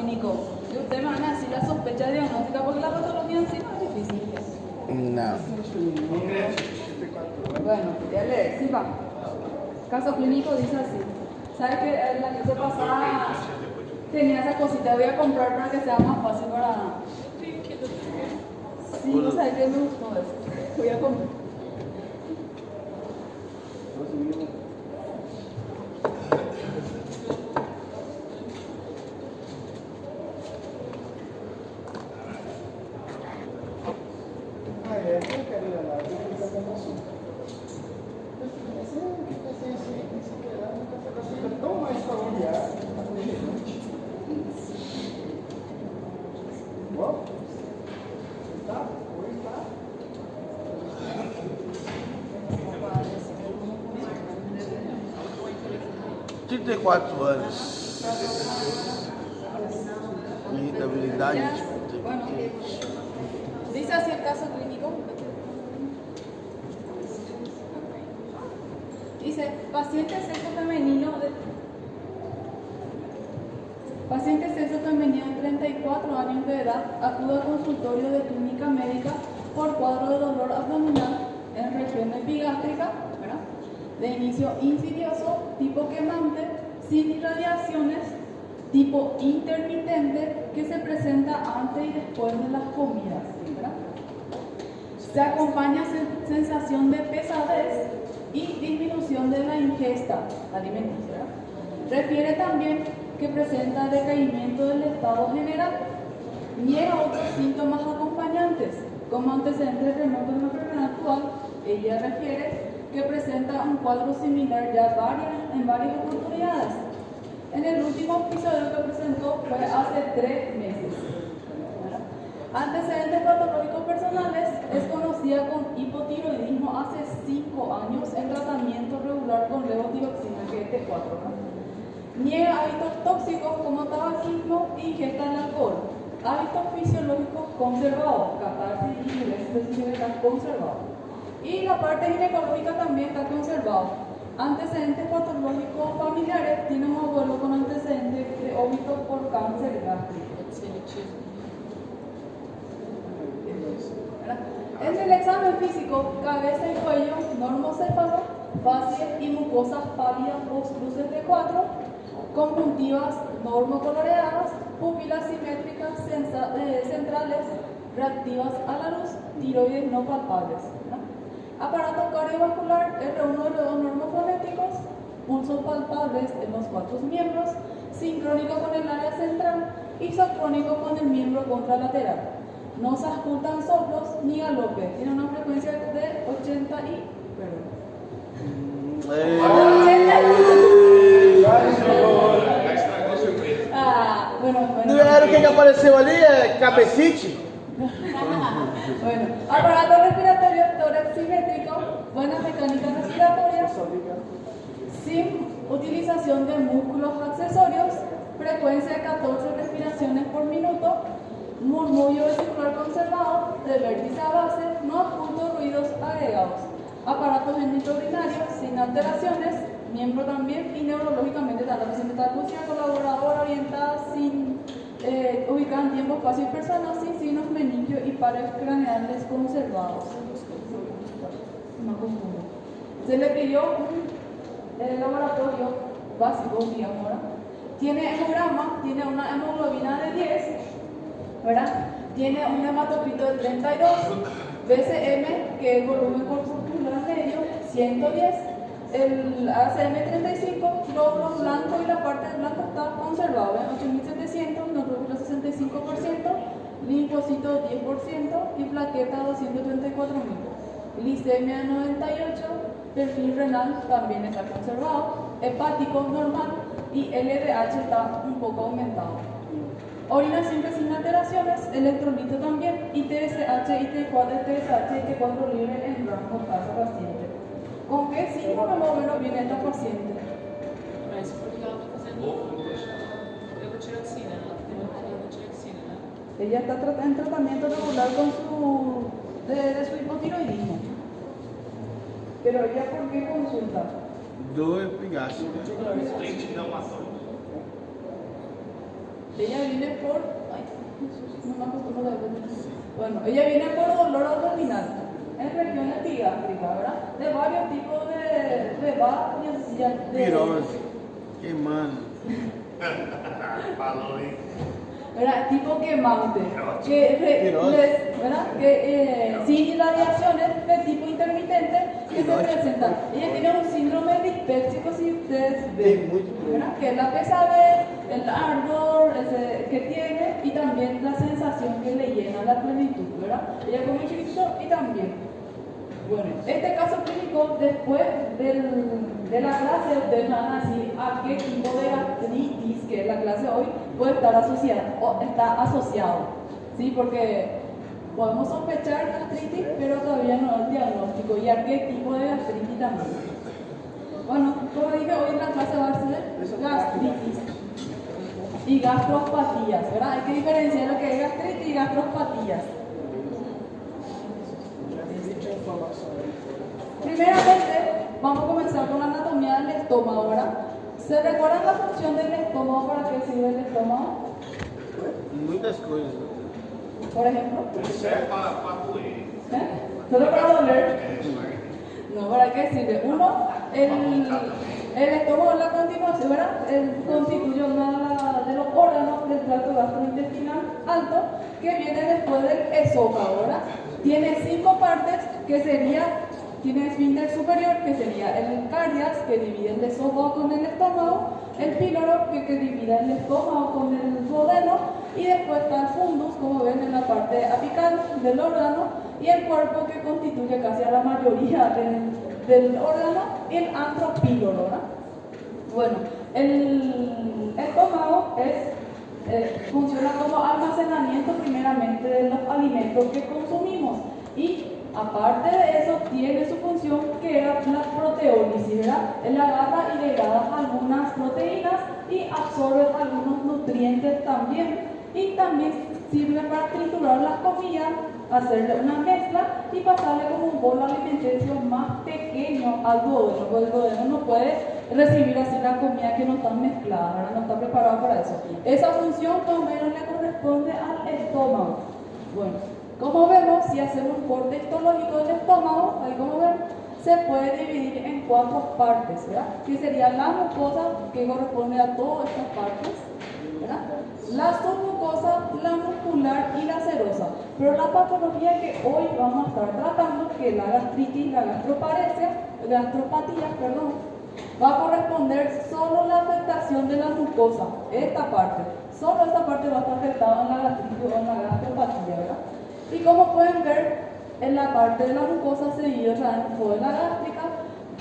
clínico. Y usted me van a decir la sospecha diagnóstica porque la patología en sí no es difícil. No. Bueno, voy a leer, sí va. Caso clínico dice así. ¿Sabes que la clase pasada tenía esa cosita? Voy a comprar para que sea más fácil para... Sí, no sabes que me gustó eso. Voy a comprar. Trinta e 4 anos. Irritabilidade. Bueno, dice así el caso clínico. Dice, paciente sexo femenino de 34 años de edad acude al consultorio de clínica médica por cuadro de dolor abdominal en región epigástrica, ¿verdad? De inicio insidioso, tipo quemante, sin irradiaciones, tipo intermitente, que se presenta antes y después de las comidas, ¿verdad? Se acompaña sensación de pesadez y disminución de la ingesta alimenticia, ¿verdad? Refiere también que presenta decaimiento del estado general. Niega otros síntomas acompañantes, como antecedentes remotos de la enfermedad actual. Ella refiere que presenta un cuadro similar ya en varias oportunidades. En el último episodio que presentó fue hace 3 meses. ¿Verdad? Antecedentes patológicos personales: es conocida con hipotiroidismo hace 5 años en tratamiento regular con levotiroxina, que es T4. ¿no? Niega hábitos tóxicos como tabaquismo e ingesta de alcohol. Hábitos fisiológicos conservados, catarsis y niveles están conservados. Y la parte ginecológica también está conservado. Antecedentes patológicos familiares: tiene un abuelo con antecedentes de óbito por cáncer gástrico. En el examen físico, cabeza y cuello normocéfalo, facies y mucosas pálidas o cruces de 4, conjuntivas normocoloreadas, pupilas simétricas centrales reactivas a la luz, tiroides no palpables. Aparato cardiovascular, R1 y R2 normofonéticos, pulsos palpables en los 4 miembros, sincrónico con el área central, isocrónico con el miembro contralateral. No se ocultan soplos ni galope. Tiene una frecuencia de 80 y... Bueno. Não era o que apareceu ali? É cabecite? Bueno, aparato respiratorio, tórax simétrico, buena mecánica respiratoria, sin utilización de músculos accesorios, frecuencia de 14 respiraciones por minuto, murmullo vesicular conservado, de vértice a base, no oculto ruidos agregados, aparatos genitourinario sin alteraciones, miembro también, y neurológicamente la paciente está lúcida, colaboradora, orientada, sin ubicada en tiempo, espacio y personas, sin signos meningio y pares craneales conservados. No confundo. Se le pidió un laboratorio básico, digamos, ¿verdad? Tiene hemograma, tiene una hemoglobina de 10, ¿verdad? Tiene un hematocrito de 32, BCM, que es volumen corpuscular medio, 110, el ACM 35, glóbulo blanco y la parte del blanco está conservado, ¿eh? 8700, neutrófilo 65%, linfocito 10% y plaqueta 234.000. Glicemia 98, perfil renal también está conservado, hepático normal y LDH está un poco aumentado. Orina siempre sin alteraciones, electrolito también, y TSH y T4 libre en rango caso paciente. ¿Con qué signo más o menos viene esta paciente? Ella está en tratamiento regular con su hipotiroidismo. Pero ella, ¿por qué consulta? Do epigástrica. ella viene por, ay, no me acuerdo de bueno, ella viene por dolor abdominal en regiones gástricas, ¿verdad? De varios tipos de varias Virós. Qué mal. ¿verdad? Tipo quemante, ¿verdad? Sin irradiaciones de tipo intermitente que se presentan. Ella tiene un síndrome dispépsico, si ustedes ven, ¿verdad? Que es la pesadez, el ardor que tiene y también la sensación que le llena la plenitud, ¿verdad? Ella come chiquito y también. Bueno, este caso clínico, después de la clase, ustedes van a decir a qué tipo de gastritis, que es la clase hoy, puede estar asociada o está asociado, ¿sí? Porque podemos sospechar gastritis, pero todavía no es diagnóstico, y a qué tipo de gastritis también. Bueno, como dije, hoy en la clase va a ser gastritis y gastropatías, ¿verdad? Hay que diferenciar lo que es gastritis y gastropatías. Primeramente, vamos a comenzar con la anatomía del estómago, ¿verdad? ¿Se recuerdan la función del estómago? ¿Para qué sirve el estómago? Muchas cosas. Por ejemplo. ¿Solo para doler? No, ¿para qué sirve? Uno, el estómago es la continuación, ¿verdad? Constituye uno de los órganos del tracto gastrointestinal alto que viene después del esófago, ¿verdad? Tiene 5 partes que sería, tiene esfínter superior que sería el cardias que divide el esófago con el estómago, el píloro que divide el estómago con el duodeno y después está el fundus, como ven en la parte apical del órgano y el cuerpo que constituye casi a la mayoría del órgano y el antropíloro, ¿verdad? Bueno, el estómago funciona como almacenamiento primeramente de los alimentos que consumimos y aparte de eso tiene su función que era la proteólisis, ¿verdad? Él agarra y degrada algunas proteínas y absorbe algunos nutrientes también y también sirve para triturar las comidas, hacerle una mezcla y pasarle como un bolo alimenticio más pequeño al duodeno, porque el duodeno no puede recibir así la comida que no está mezclada, ¿verdad? No está preparado para eso. Esa función más o menos le corresponde al estómago. Bueno, como vemos, si hacemos un corte histológico del estómago, ahí como ven, se puede dividir en 4 partes, ¿verdad? Que sería la mucosa, que corresponde a todas estas partes, ¿verdad? La submucosa, la muscular y la serosa. Pero la patología que hoy vamos a estar tratando, que es la gastritis, la gastropatía, va a corresponder solo la afectación de la mucosa, esta parte. Solo esta parte va a estar afectada en la gastritis o en la gastropatía, ¿verdad? Y como pueden ver, en la parte de la mucosa se divide en la gástrica,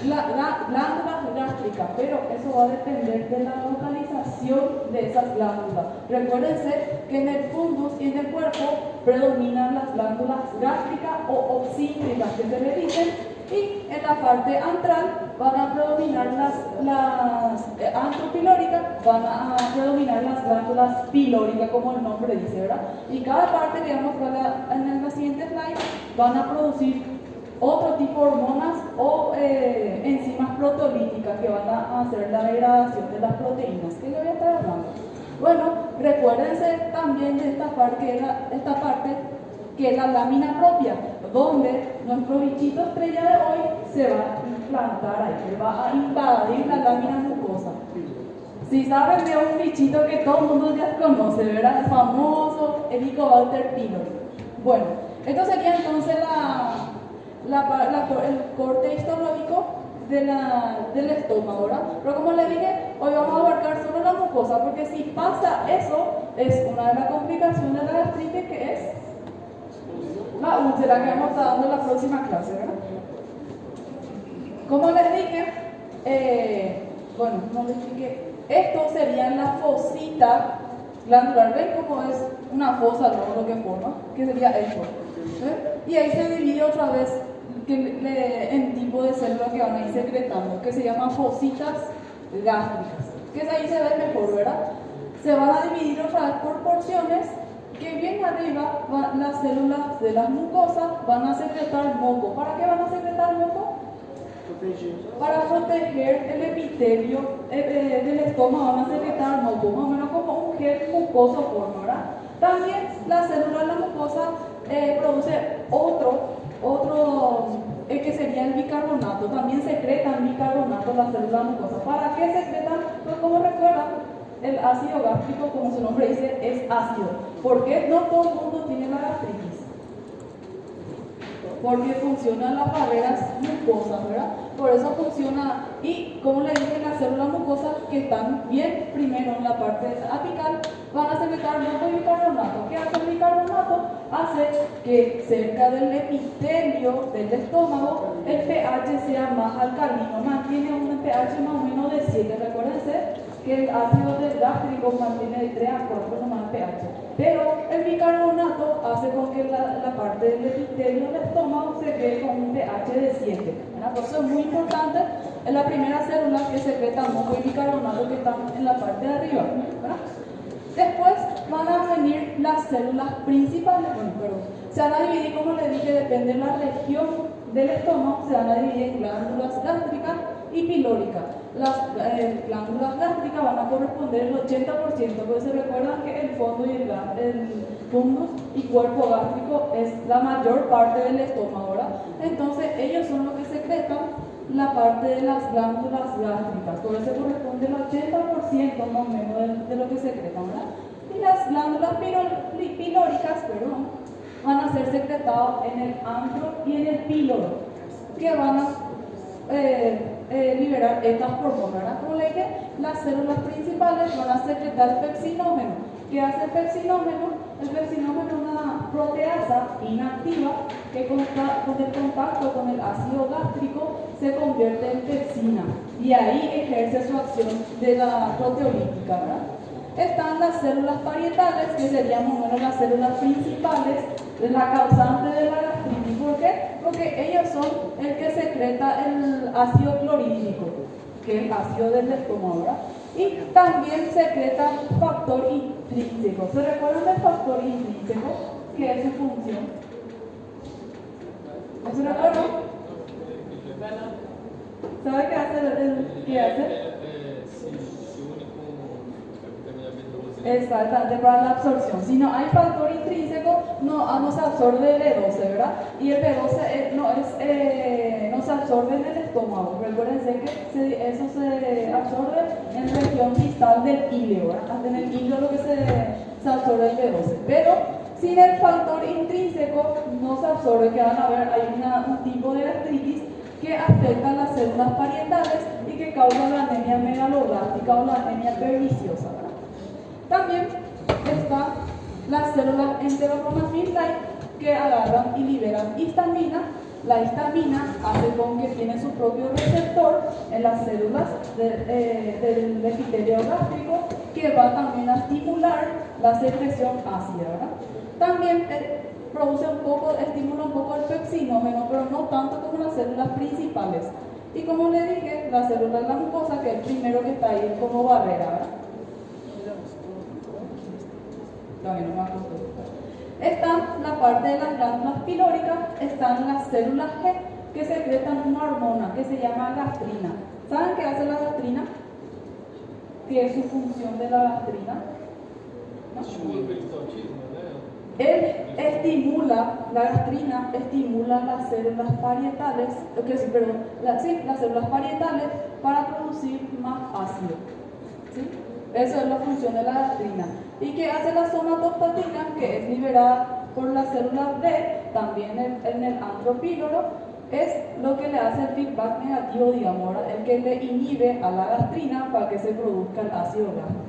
glándulas gástricas, pero eso va a depender de la localización de esas glándulas. Recuérdense que en el fundus y en el cuerpo predominan las glándulas gástricas o oxítricas que se le dicen, y en la parte antral van a predominar las antropilóricas, van a predominar las glándulas pilóricas, como el nombre dice, ¿verdad? Y cada parte que vamos a ver en la siguiente slide van a producir otro tipo de hormonas o enzimas proteolíticas que van a hacer la degradación de las proteínas, que le voy a estar hablando. Bueno, recuérdense también de esta parte que es la lámina propia, donde nuestro bichito estrella de hoy se va a implantar ahí, que va a invadir la lámina mucosa. Si saben de un bichito que todo el mundo ya conoce, ¿verdad? El famoso Helicobacter pylori. Bueno, esto sería entonces el corte histológico del estómago, ¿verdad? Pero como les dije, hoy vamos a abarcar solo la mucosa, porque si pasa eso, es una de las complicaciones de la gastritis, que es la úlcera, que vamos a estar dando en la próxima clase, ¿verdad? Como les dije, no les expliqué, esto sería la fosita glandular. ¿Ven cómo es una fosa, lo que forma? Que sería esto. Y ahí se divide otra vez en tipo de células que van a ir secretando, que se llaman fositas gástricas, que ahí se ve mejor, ¿verdad? Se van a dividir otra vez por porciones, que bien arriba las células de las mucosas van a secretar moco. ¿Para qué van a secretar moco? Para proteger el epitelio del estómago, van a secretar moco, más o menos como un un gel mucoso forma, ¿verdad? También la célula de la mucosa produce que sería el bicarbonato. También secretan bicarbonato las células mucosas. ¿Para qué secretan? Pues como recuerdan, el ácido gástrico, como su nombre dice, es ácido. ¿Por qué no todo el mundo tiene la gastritis? Porque funcionan las barreras mucosas, ¿verdad? Por eso funciona, y como le dije, las células mucosas que están bien primero en la parte apical van a secretar mucho bicarbonato. ¿Qué hace el bicarbonato? Hace que cerca del epitelio del estómago el pH sea más alcalino, mantiene un pH más o menos de 7. Recuérdense que el ácido del gástrico mantiene de 3 a 4 nomás el pH. Pero el bicarbonato hace con que la parte del epitelio del estómago se quede con un pH de 7. Por eso es muy importante, es la primera célula que secreta moco y bicarbonato que están en la parte de arriba, ¿verdad? Después van a venir las células principales, se van a dividir, como les dije, depende de la región del estómago, se van a dividir en glándulas gástricas y pilóricas. Las glándulas gástricas van a corresponder el 80%, porque se recuerdan que el fondo y el fundus y cuerpo gástrico es la mayor parte del estómago, ¿verdad? Entonces ellos son los que secretan la parte de las glándulas gástricas, por eso corresponde el 80% más o menos de lo que secretan, ¿verdad? Y las glándulas pilóricas, van a ser secretadas en el antro y en el píloro, que van a liberar estas hormonas, ¿verdad? Como le dije, las células principales van a secretar pepsinógeno. ¿Qué hace el pepsinógeno? El pepsinógeno es una proteasa inactiva que con el contacto con el ácido gástrico se convierte en pepsina y ahí ejerce su acción de la proteolítica, ¿verdad? Están las células parietales, que serían más o menos las células principales, la causante de la gastritis. ¿Por qué? Porque ellas son el que secreta el ácido clorhídrico, que es el ácido del estómago, ¿verdad? Y también secreta factor intrínseco. ¿Se recuerdan del factor intrínseco? ¿Qué es su función? ¿No se recuerdan? ¿Sabe qué hace? ¿Qué hace? Exactamente, para la absorción. Si no hay factor intrínseco, no se absorbe el B12, ¿verdad? Y el B12 no se absorbe en el estómago. Recuérdense que eso se absorbe en la región distal del íleo, ¿verdad? Hasta en el íleo lo que se absorbe el B12. Pero sin el factor intrínseco no se absorbe, que van a ver, hay un tipo de gastritis que afecta a las células parietales y que causa la anemia megalogástrica o la anemia perniciosa, ¿verdad? También están las células enterocromafil-like que agarran y liberan histamina. La histamina hace con que tiene su propio receptor en las células del epitelio gástrico que va también a estimular la secreción ácida, ¿verdad? También estimula un poco el pepsinógeno, pero no tanto como las células principales. Y como le dije, la célula de la mucosa, que es el primero que está ahí como barrera, ¿verdad? También no me acuerdo. Están la parte de las glándulas pilóricas, están las células G que secretan una hormona que se llama gastrina. ¿Saben qué hace la gastrina? ¿Qué es su función de la gastrina? La gastrina estimula las células parietales, las células parietales para producir más ácido. ¿Sí? Eso es la función de la gastrina. ¿Y qué hace la somatostatina? Que es liberada por las células D, también en el antropíloro, es lo que le hace el feedback negativo, digamos, el que le inhibe a la gastrina para que se produzca el ácido gástrico.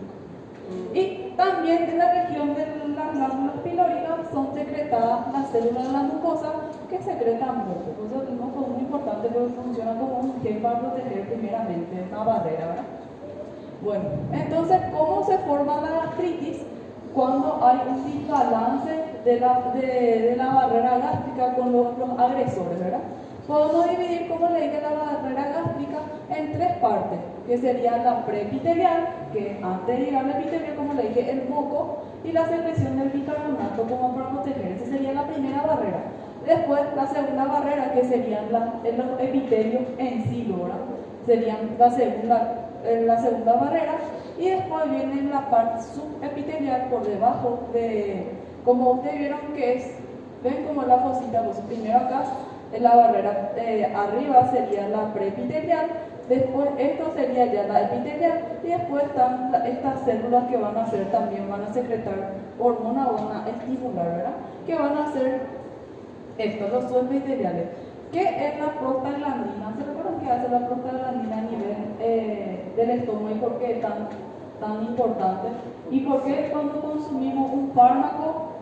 Y también en la región de las glándulas pilóricas son secretadas las células de la mucosa que secretan moco. Por eso el moco es muy importante porque funciona como un gel para proteger primeramente una barrera, ¿verdad? Bueno, entonces, ¿cómo se forma la gastritis? Cuando hay un desbalance de la barrera gástrica con los agresores, ¿verdad? Podemos dividir, como le dije, la barrera gástrica en 3 partes, que sería la preepitelial, que antes de llegar al epitelio, como le dije, el moco, y la secreción del bicarbonato como para proteger. Esa sería la primera barrera. Después, la segunda barrera, que serían los epitelios en sí, ¿verdad? Serían la segunda barrera, Y después viene la parte subepitelial por debajo de, como ustedes vieron que es, ven como la fosita, pues primero acá en la barrera arriba sería la preepitelial, después esto sería ya la epitelial y después están estas células que van a hacer también, van a secretar hormona, van a estimular, ¿verdad? Que van a hacer esto, los subepiteliales. ¿Qué es la prostaglandina? ¿Se recuerdan qué hace la prostaglandina a nivel del estómago y por qué es tan importante? ¿Y por qué cuando consumimos un fármaco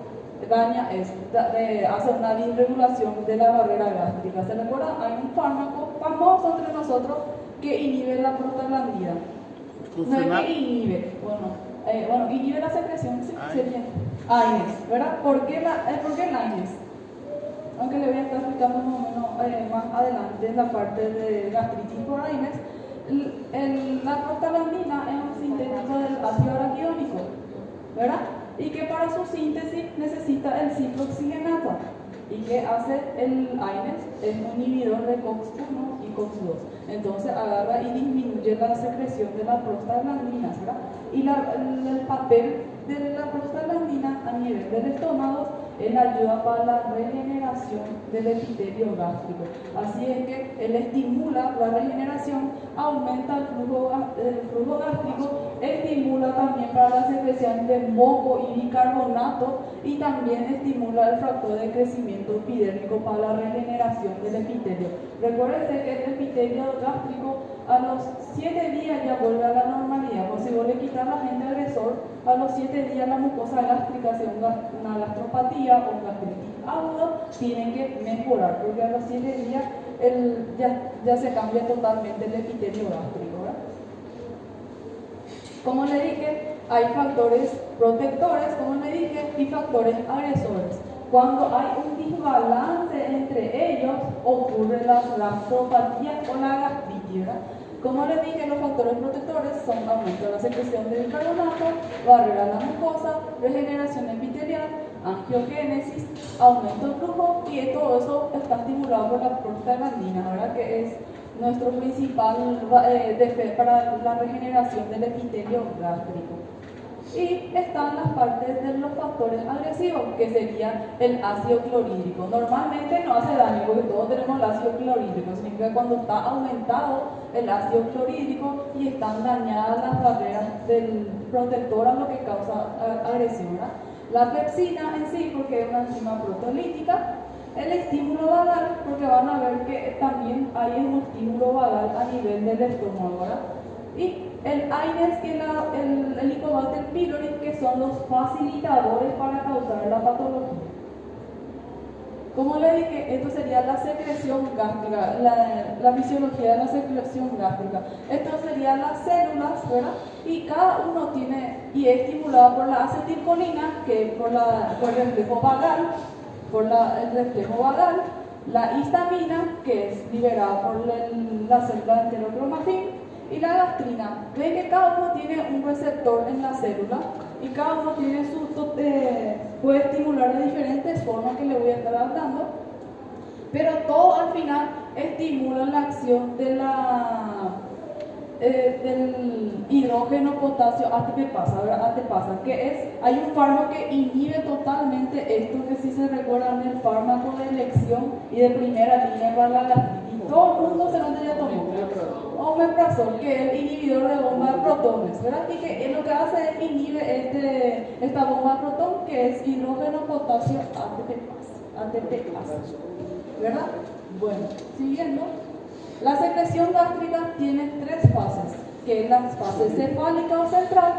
daña eso? Hace una disregulación de la barrera gástrica. ¿Se recuerdan? Hay un fármaco famoso entre nosotros que inhibe la prostaglandina. No es que inhibe, bueno, inhibe la secreción, sería AINES, ¿verdad? ¿Por qué la AINES? Aunque le voy a estar explicando más o menos más adelante en la parte de gastritis por AINES, la prostaglandina es un sintético del ácido araquidónico, ¿verdad? Y que para su síntesis necesita el ciclooxigenasa. ¿Y qué hace el AINES? Es un inhibidor de COX-1 y COX-2. Entonces agarra y disminuye la secreción de la prostaglandina, ¿verdad? Y el papel de la prostaglandina a nivel del estómago él ayuda para la regeneración del epitelio gástrico. Así es que él estimula la regeneración, aumenta el flujo gástrico, estimula también para la secreción de moco y bicarbonato y también estimula el factor de crecimiento epidérmico para la regeneración del epitelio. Recuérdense que el epitelio gástrico a los 7 días ya vuelve a la normalidad. Pues si vos le quitas al agente agresor, a los 7 días la mucosa gástrica, sea una gastropatía o un gastritis agudo, tienen que mejorar, porque a los 7 días ya se cambia totalmente el epitelio gástrico, ¿verdad? Como le dije, hay factores protectores, como le dije, y factores agresores. Cuando hay un desbalance entre ellos, ocurre la gastropatía o la gastritis, ¿verdad? Como les dije, los factores protectores son aumento de la secreción de bicarbonato, barrera de la mucosa, regeneración epitelial, angiogénesis, aumento del flujo, y todo eso está estimulado por la prostaglandina, ¿verdad? Que es nuestro principal para la regeneración del epitelio gástrico. Y están las partes de los factores agresivos, que sería el ácido clorhídrico. Normalmente no hace daño porque todos tenemos el ácido clorhídrico, significa que cuando está aumentado el ácido clorhídrico y están dañadas las barreras del protector a lo que causa agresión, ¿verdad? La pepsina en sí, porque es una enzima proteolítica. El estímulo vagal, porque van a ver que también hay un estímulo vagal a nivel del estómago, ¿verdad? Y el AINES y el Helicobacter pylori, que son los facilitadores para causar la patología. Como le dije, esto sería la secreción gástrica, la fisiología de la secreción gástrica. Esto serían las células, ¿verdad? Y cada uno tiene, y es estimulado por la acetilcolina, que es por el reflejo vagal, el reflejo vagal, la histamina, que es liberada por la célula de enterocromafín, y la gastrina. Ven que cada uno tiene un receptor en la célula y cada uno tiene puede estimular de diferentes formas que le voy a estar hablando, pero todo al final estimula la acción de del hidrógeno potasio ATPasa, que hay un fármaco que inhibe totalmente esto, que si se recuerdan el fármaco de elección y de primera línea para la gastritis. Todo el mundo se lo ya tomó. Omeprazol, que es el inhibidor de bomba de protones, ¿verdad? Y que lo que hace es inhibe esta bomba de protón, que es hidrógeno potasio ATPasa, ¿verdad? Bueno, siguiendo. La secreción gástrica tiene 3 fases, que es la fase cefálica o central,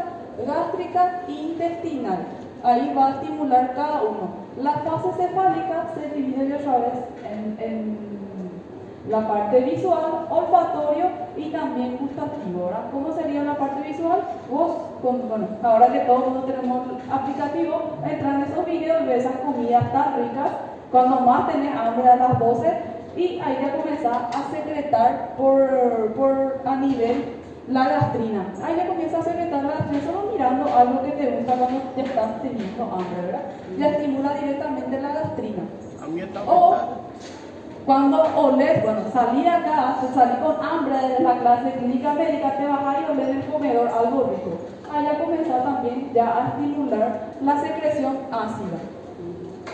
gástrica e intestinal. Ahí va a estimular cada uno. La fase cefálica se divide otra vez en la parte visual, olfatorio y también gustativo, ¿verdad? ¿Cómo sería la parte visual? Ahora que todos nosotros tenemos aplicativo, entran en esos videos y ves esas comidas tan ricas, cuando más tenés hambre a las 12, y ahí ya comenzás a secretar a nivel la gastrina. Ahí ya comienza a secretar la gastrina solo mirando algo que te gusta cuando ya estás teniendo hambre, ¿verdad? Ya estimula directamente la gastrina. A mí está Cuando olés, bueno, salí acá, salí con hambre de la clase clínica médica, te bajás y olés en el comedor algo rico. Allá comenzar también ya a estimular la secreción ácida.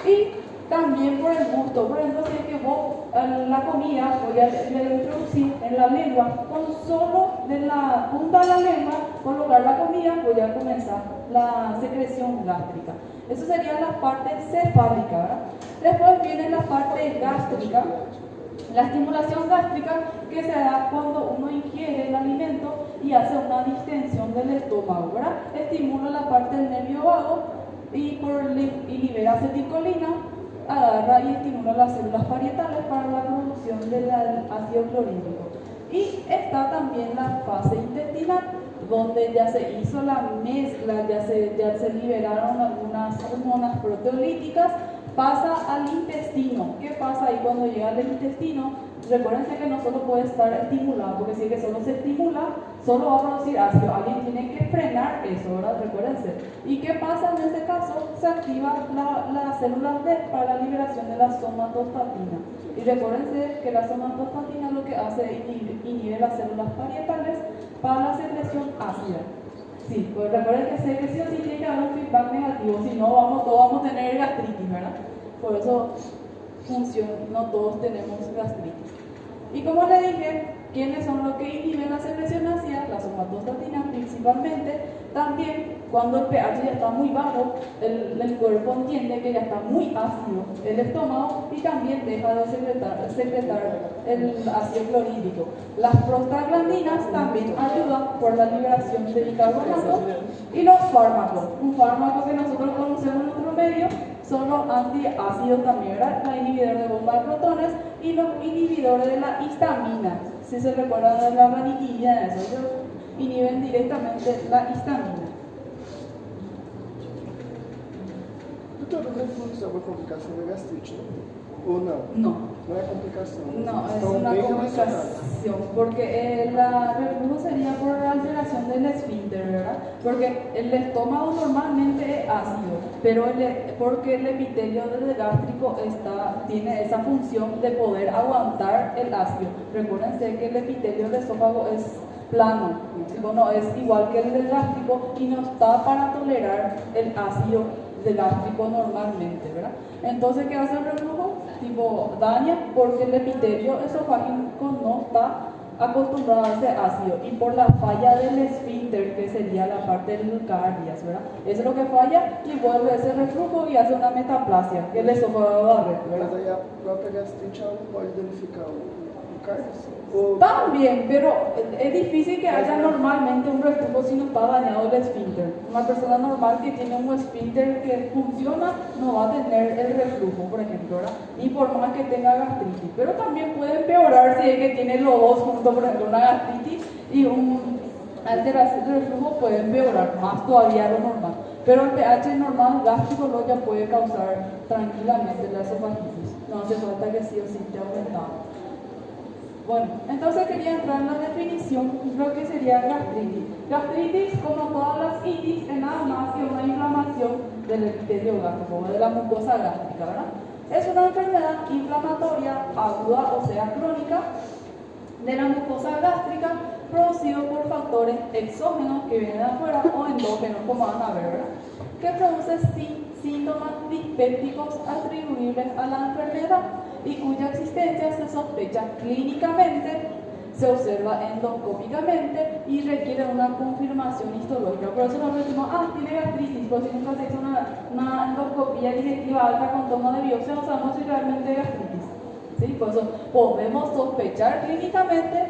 Y también por el gusto, por ejemplo, si es que vos la comida voy a introducir en la lengua, con solo de la punta de la lengua colocar la comida, voy a comenzar la secreción gástrica. Eso sería la parte cefálica, ¿verdad? Después viene la parte gástrica, la estimulación gástrica que se da cuando uno ingiere el alimento y hace una distensión del estómago, ¿verdad? Estimula la parte del nervio vago y libera acetilcolina, agarra y estimula las células parietales para la producción del ácido clorhídrico. Y está también la fase intestinal, donde ya se hizo la mezcla, ya se liberaron algunas hormonas proteolíticas, pasa al intestino. ¿Qué pasa ahí cuando llega al intestino? Recuérdense que no solo puede estar estimulado, porque si es que solo se estimula, solo va a producir ácido. Alguien tiene que frenar eso, ¿verdad? Recuérdense. ¿Y qué pasa en este caso? Se activa las células D para la liberación de la somatostatina. Y recuérdense que la somatostatina lo que hace es inhibir las células parietales para la secreción ácida. Sí, pues recuerden que secreción sí tiene que haber un feedback negativo, si no todos vamos a tener gastritis, ¿verdad? Por eso no todos tenemos gastritis. Y como le dije, ¿quiénes son los que inhiben la secreción ácida? La somatostatina principalmente. También cuando el pH ya está muy bajo, el cuerpo entiende que ya está muy ácido el estómago y también deja de secretar el ácido clorhídrico. Las prostaglandinas también ayudan por la liberación de bicarbonato. Y los fármacos, un fármaco que nosotros conocemos en nuestro medio son los antiácidos también, ¿verdad? Los inhibidores de bomba de protones y los inhibidores de la histamina. Si se recuerdan de la ranitidina, eso, ellos inhiben directamente la histamina. Doutor, o refluxo é uma complicação da gastrite, ou não? No. Não é complicação. No, es Estão una bem relacionadas. complicación, porque la reflujo sería por alteración del esfínter, ¿verdad? Porque el estómago normalmente es ácido, pero porque el epitelio del gástrico tiene esa función de poder aguantar el ácido. Recuérdense que el epitelio del esófago es plano, no es igual que el del gástrico y no está para tolerar el ácido del gástrico normalmente, ¿verdad? Entonces, ¿qué hace el reflujo? Tipo, daña porque el epitelio esofágico no está acostumbrado a ese ácido y por la falla del esfínter, que sería la parte del cardias, ¿verdad? Eso es lo que falla y vuelve ese reflujo y hace una metaplasia, que el esófago barre, ¿verdad? Mas aí a própria gastrite ela não pode danificar o cárdioce? Ou... También, pero es difícil que haya normalmente un reflujo si no está dañado el esfínter. Una persona normal que tiene un esfínter que funciona no va a tener el reflujo, por ejemplo, ¿verdad? Y por más que tenga gastritis. Pero también puede empeorar si es que tiene los dos juntos, por ejemplo, una gastritis y un alteración del reflujo puede empeorar más todavía lo normal. Pero el pH normal gástrico lo ya puede causar tranquilamente la esofagitis. No hace falta que sí o sí esté aumentado. Bueno, entonces quería entrar en la definición de lo que sería gastritis. Gastritis, como todas las itis, es nada más que una inflamación del epitelio gástrico, de la mucosa gástrica, ¿verdad? Es una enfermedad inflamatoria aguda, o sea, crónica, de la mucosa gástrica, producido por factores exógenos que vienen de afuera o endógenos, como van a ver, ¿verdad? Que produce síntomas dispépticos atribuibles a la enfermedad y cuya existencia se sospecha clínicamente, se observa endoscópicamente y requiere una confirmación histológica. Por eso nosotros decimos, tiene gastritis, pero si nunca se hizo una endoscopía digestiva alta con toma de biopsia, no sabemos si realmente es gastritis. ¿Sí? Por eso podemos sospechar clínicamente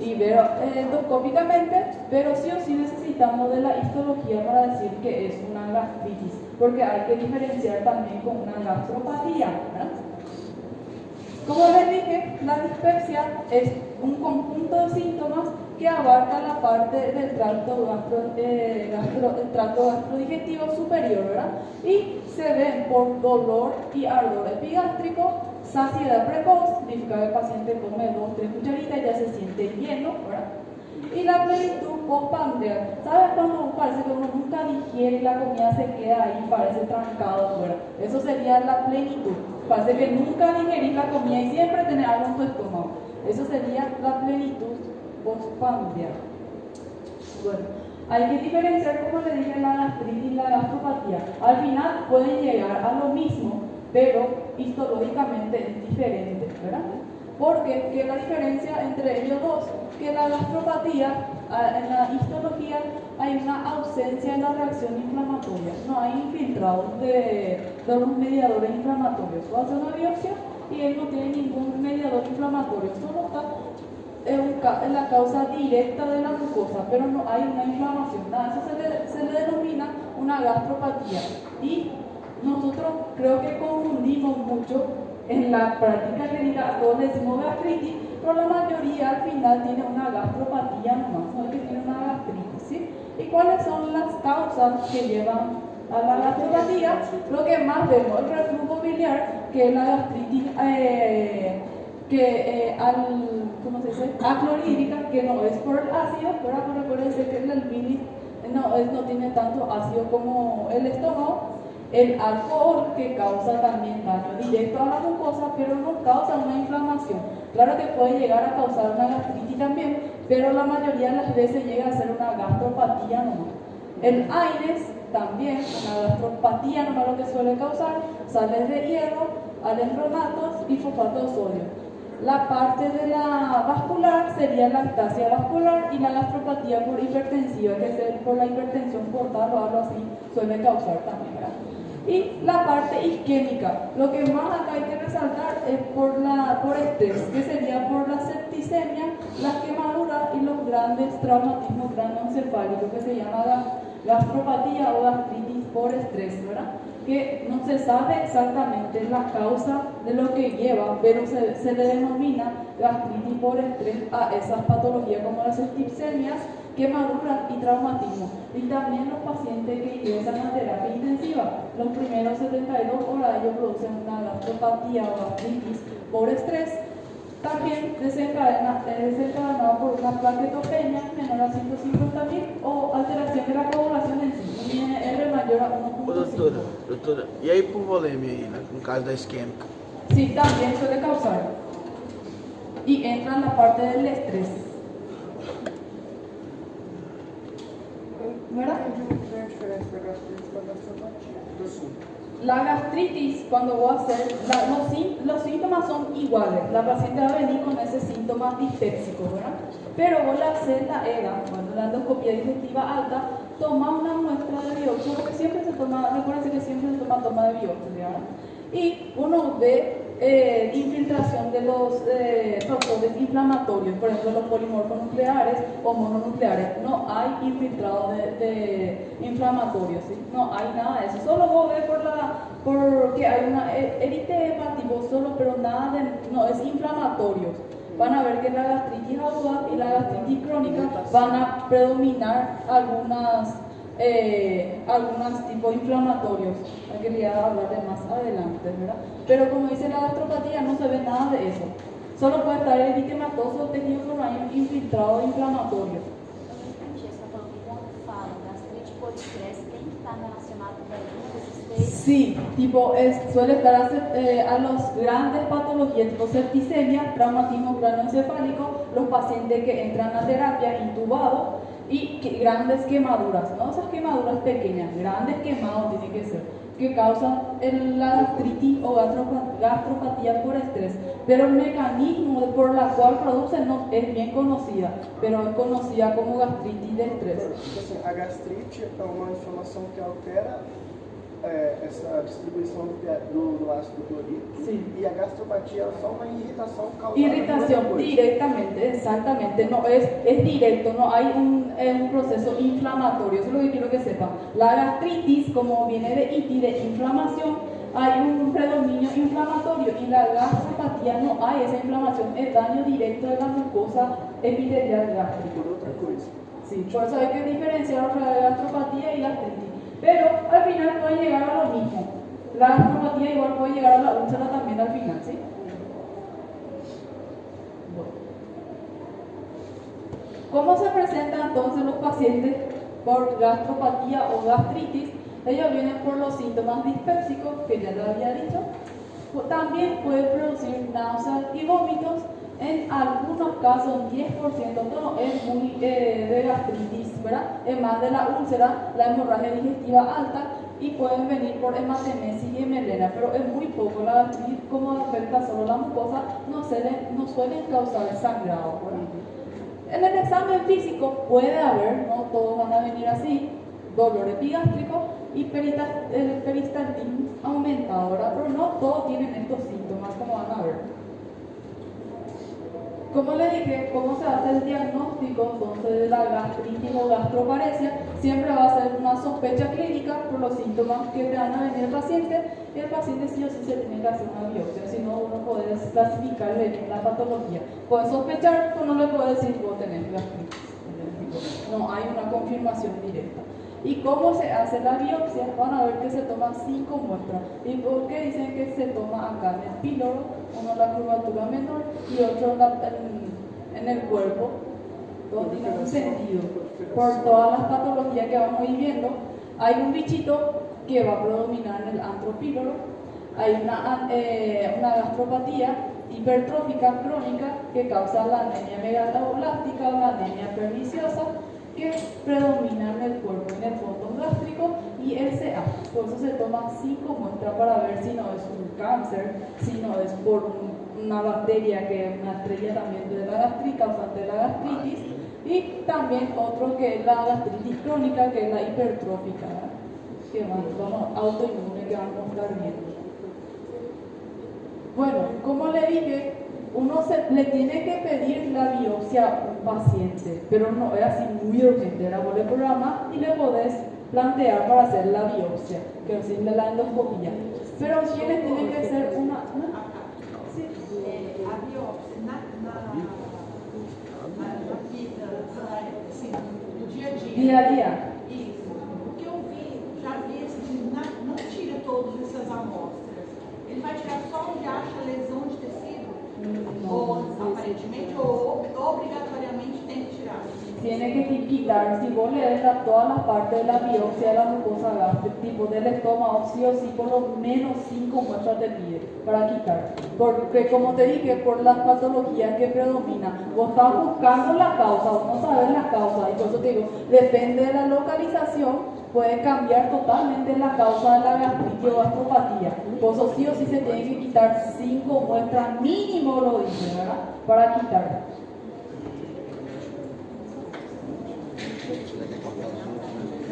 y ver endoscópicamente, pero sí o sí necesitamos de la histología para decir que es una gastritis, porque hay que diferenciar también con una gastropatía, ¿verdad? Como les dije, la dispepsia es un conjunto de síntomas que abarca la parte del tracto gastrodigestivo superior, ¿verdad? Y se ven por dolor y ardor epigástrico, saciedad precoz, significa que el paciente come 2 o 3 cucharitas y ya se siente lleno, ¿verdad? Y la plenitud postprandial. ¿Sabes cuando parece que uno nunca digiere y la comida se queda ahí, parece trancado afuera? Eso sería la plenitud. Parece que nunca digerís la comida y siempre tenés algo en tu estómago. Eso sería la plenitud postprandial. Bueno, hay que diferenciar, como le dije, la gastritis y la gastropatía. Al final pueden llegar a lo mismo, pero histológicamente es diferente, ¿verdad? Porque ¿qué es la diferencia entre ellos dos? Que la gastropatía, en la histología hay una ausencia en la reacción inflamatoria, no hay infiltrados de los mediadores inflamatorios. Tú haces una biopsia y él no tiene ningún mediador inflamatorio, solo está en la causa directa de la mucosa, pero no hay una inflamación, nada. Eso se le denomina una gastropatía. Y nosotros creo que confundimos mucho en la práctica clínica, a todos le decimos gastritis, pero la mayoría al final tiene una gastropatía nomás, no es que tiene una gastritis, ¿sí? ¿Y cuáles son las causas que llevan a la gastropatía? Lo que más vemos, el reflujo biliar, que es la gastritis ¿cómo se dice? Aclorhídrica, que no es por el ácido, pero recuérdense que el bilis no tiene tanto ácido como el estómago. El alcohol, que causa también daño directo a la mucosa, pero no causa una inflamación. Claro que puede llegar a causar una gastritis también, pero la mayoría de las veces llega a ser una gastropatía nomás. El AINES también, una gastropatía nomás lo que suele causar, sales de hierro, alendronatos y fosfato de sodio. La parte de la vascular sería lactasia vascular y la gastropatía por hipertensiva, que es por la hipertensión portal o algo así, suele causar también, ¿verdad? Y la parte isquémica, lo que más acá hay que resaltar es por estrés, que sería por la septicemia, las quemaduras y los grandes traumatismos cráneoencefálicos, que se llama gastropatía o gastritis por estrés, ¿verdad? Que no se sabe exactamente la causa de lo que lleva, pero se le denomina gastritis por estrés a esas patologías como las septicemias, quemaduras y traumatismo. Y también los pacientes que ingresan a terapia intensiva, los primeros 72 horas ellos producen una gastropatía o gastritis por estrés, también desencadenado por una plaquetopenia menor a 150.000 o alteración de la coagulación en sí, un INR mayor a 1.5. Doutora, e a hipovolemia aí, né, no caso da isquêmica? Sí, también suele causar. Y entra en la parte del estrés. ¿Verdad? Qual é a diferença da gastrite para a gastropatia? La gastritis, cuando voy a hacer, los síntomas son iguales. La paciente va a venir con ese síntoma dispépsico, ¿verdad? Pero voy a hacer la EGA, cuando la endoscopia digestiva alta, toma una muestra de biopsia, porque siempre se toma, recuérdense que siempre se toma de biopsia, ¿verdad? Y uno ve infiltración de los factores inflamatorios, por ejemplo los polimorfonucleares o mononucleares. No hay infiltrado de inflamatorios, ¿sí? No hay nada de eso. Solo vos ves porque hay una eritema tipo solo, pero nada no es inflamatorio. Van a ver que la gastritis aguda y la gastritis crónica van a predominar algunos tipos inflamatorios, que le voy a hablar de más adelante, ¿verdad? Pero como dice la gastropatía, no se ve nada de eso. Solo puede estar eritematoso o tejido con un infiltrado inflamatorio. Sí, tipo suele estar a los grandes patologías, tipo septicemia, traumatismo cráneoencefálico, los pacientes que entran a terapia intubados y grandes quemaduras, no esas quemaduras pequeñas, grandes quemados tienen que ser, que causan la gastritis o gastropatía por estrés. Pero el mecanismo por la cual producen no es bien conocida, pero es conocida como gastritis de estrés. A gastrite é uma inflamação que altera essa distribuição do ácido clorídrico. Sí. E a gastropatia é só uma irritação causada. Irritación, directamente, exactamente, no es directo, no hay un proceso inflamatorio, eso es lo que quiero que sepan. La gastritis, como viene de itis, de inflamación, hay un predominio inflamatorio, y la gastropatía no hay esa inflamación, es daño directo de la mucosa epitelial gástrica. Por outra coisa. Sí, por eso hay que diferenciar entre gastropatía y gastritis. Pero al final puede llegar a lo mismo. La gastropatía igual puede llegar a la úlcera también al final, ¿sí? Bueno. ¿Cómo se presentan entonces los pacientes por gastropatía o gastritis? Ellos vienen por los síntomas dispépsicos, que ya lo había dicho, También puede producir náuseas y vómitos. En algunos casos, un 10%, esto no es muy de gastritis, ¿verdad? Es más de la úlcera, la hemorragia digestiva alta, y pueden venir por hematemesis y melena, pero es muy poco. La gastritis, como afecta solo la mucosa, no suelen causar sangrado, ¿verdad? En el examen físico puede haber, no todos van a venir así, dolor epigástrico y el peristaltismo aumentado, ¿verdad? Pero no todos tienen estos síntomas, como van a ver. Como les dije, ¿cómo se hace el diagnóstico entonces de la gastritis o gastroparesia? Siempre va a ser una sospecha clínica por los síntomas que te van a venir el paciente, y el paciente sí o sí se tiene que hacer una biopsia, si no uno puede clasificarle en la patología. Puede sospechar, pero no le puede decir vos tenés gastritis. No hay una confirmación directa. ¿Y cómo se hace la biopsia? Van a ver que se toman 5 muestras. ¿Y por qué dicen que se toma acá en el píloro? Uno en la curvatura menor y otro en el cuerpo. Todo tiene un sentido. Por todas las patologías que vamos a ir viendo, hay un bichito que va a predominar en el antropíloro. Hay una gastropatía hipertrófica crónica que causa la anemia megaloblástica o la anemia perniciosa, que predomina en el cuerpo, en el fondo gástrico, y el CA. Por eso se toman 5 muestras para ver si no es un cáncer, si no es por una bacteria que es una estrella también de la gastritis, causante de la gastritis, y también otro que es la gastritis crónica, que es la hipertrófica, ¿verdad? Que vamos autoinmune, que vamos a estar viendo. Bueno, como le dije, uno le tiene que pedir la biopsia a un paciente, pero no es así muy urgente. Ahora vos le programás y le podés plantear para hacer la biopsia, que sin de la endoscopia. Pero quienes tienen que hacer una Sí. A biopsia na vida, assim, no dia a dia. Dia a dia. Isso. O que eu já vi assim, não tira todas essas amostras. Ele vai tirar só onde acha lesão de tecido. O aparentemente, o obrigatoriamente tem que tirar. Tiene que quitar, si vos le des todas las partes de la biopsia de la mucosa gástrica, tipo del estómago, sí o sí, por lo menos 5 muestras te pide para quitar. Porque como te dije, por las patologías que predominan, vos estás buscando la causa, vos no sabes la causa, y por eso te digo, depende de la localización, puede cambiar totalmente la causa de la gastritis o gastropatía. Por eso sí o sí se tiene que quitar 5 muestras, mínimo lo dice, ¿verdad? Para quitar.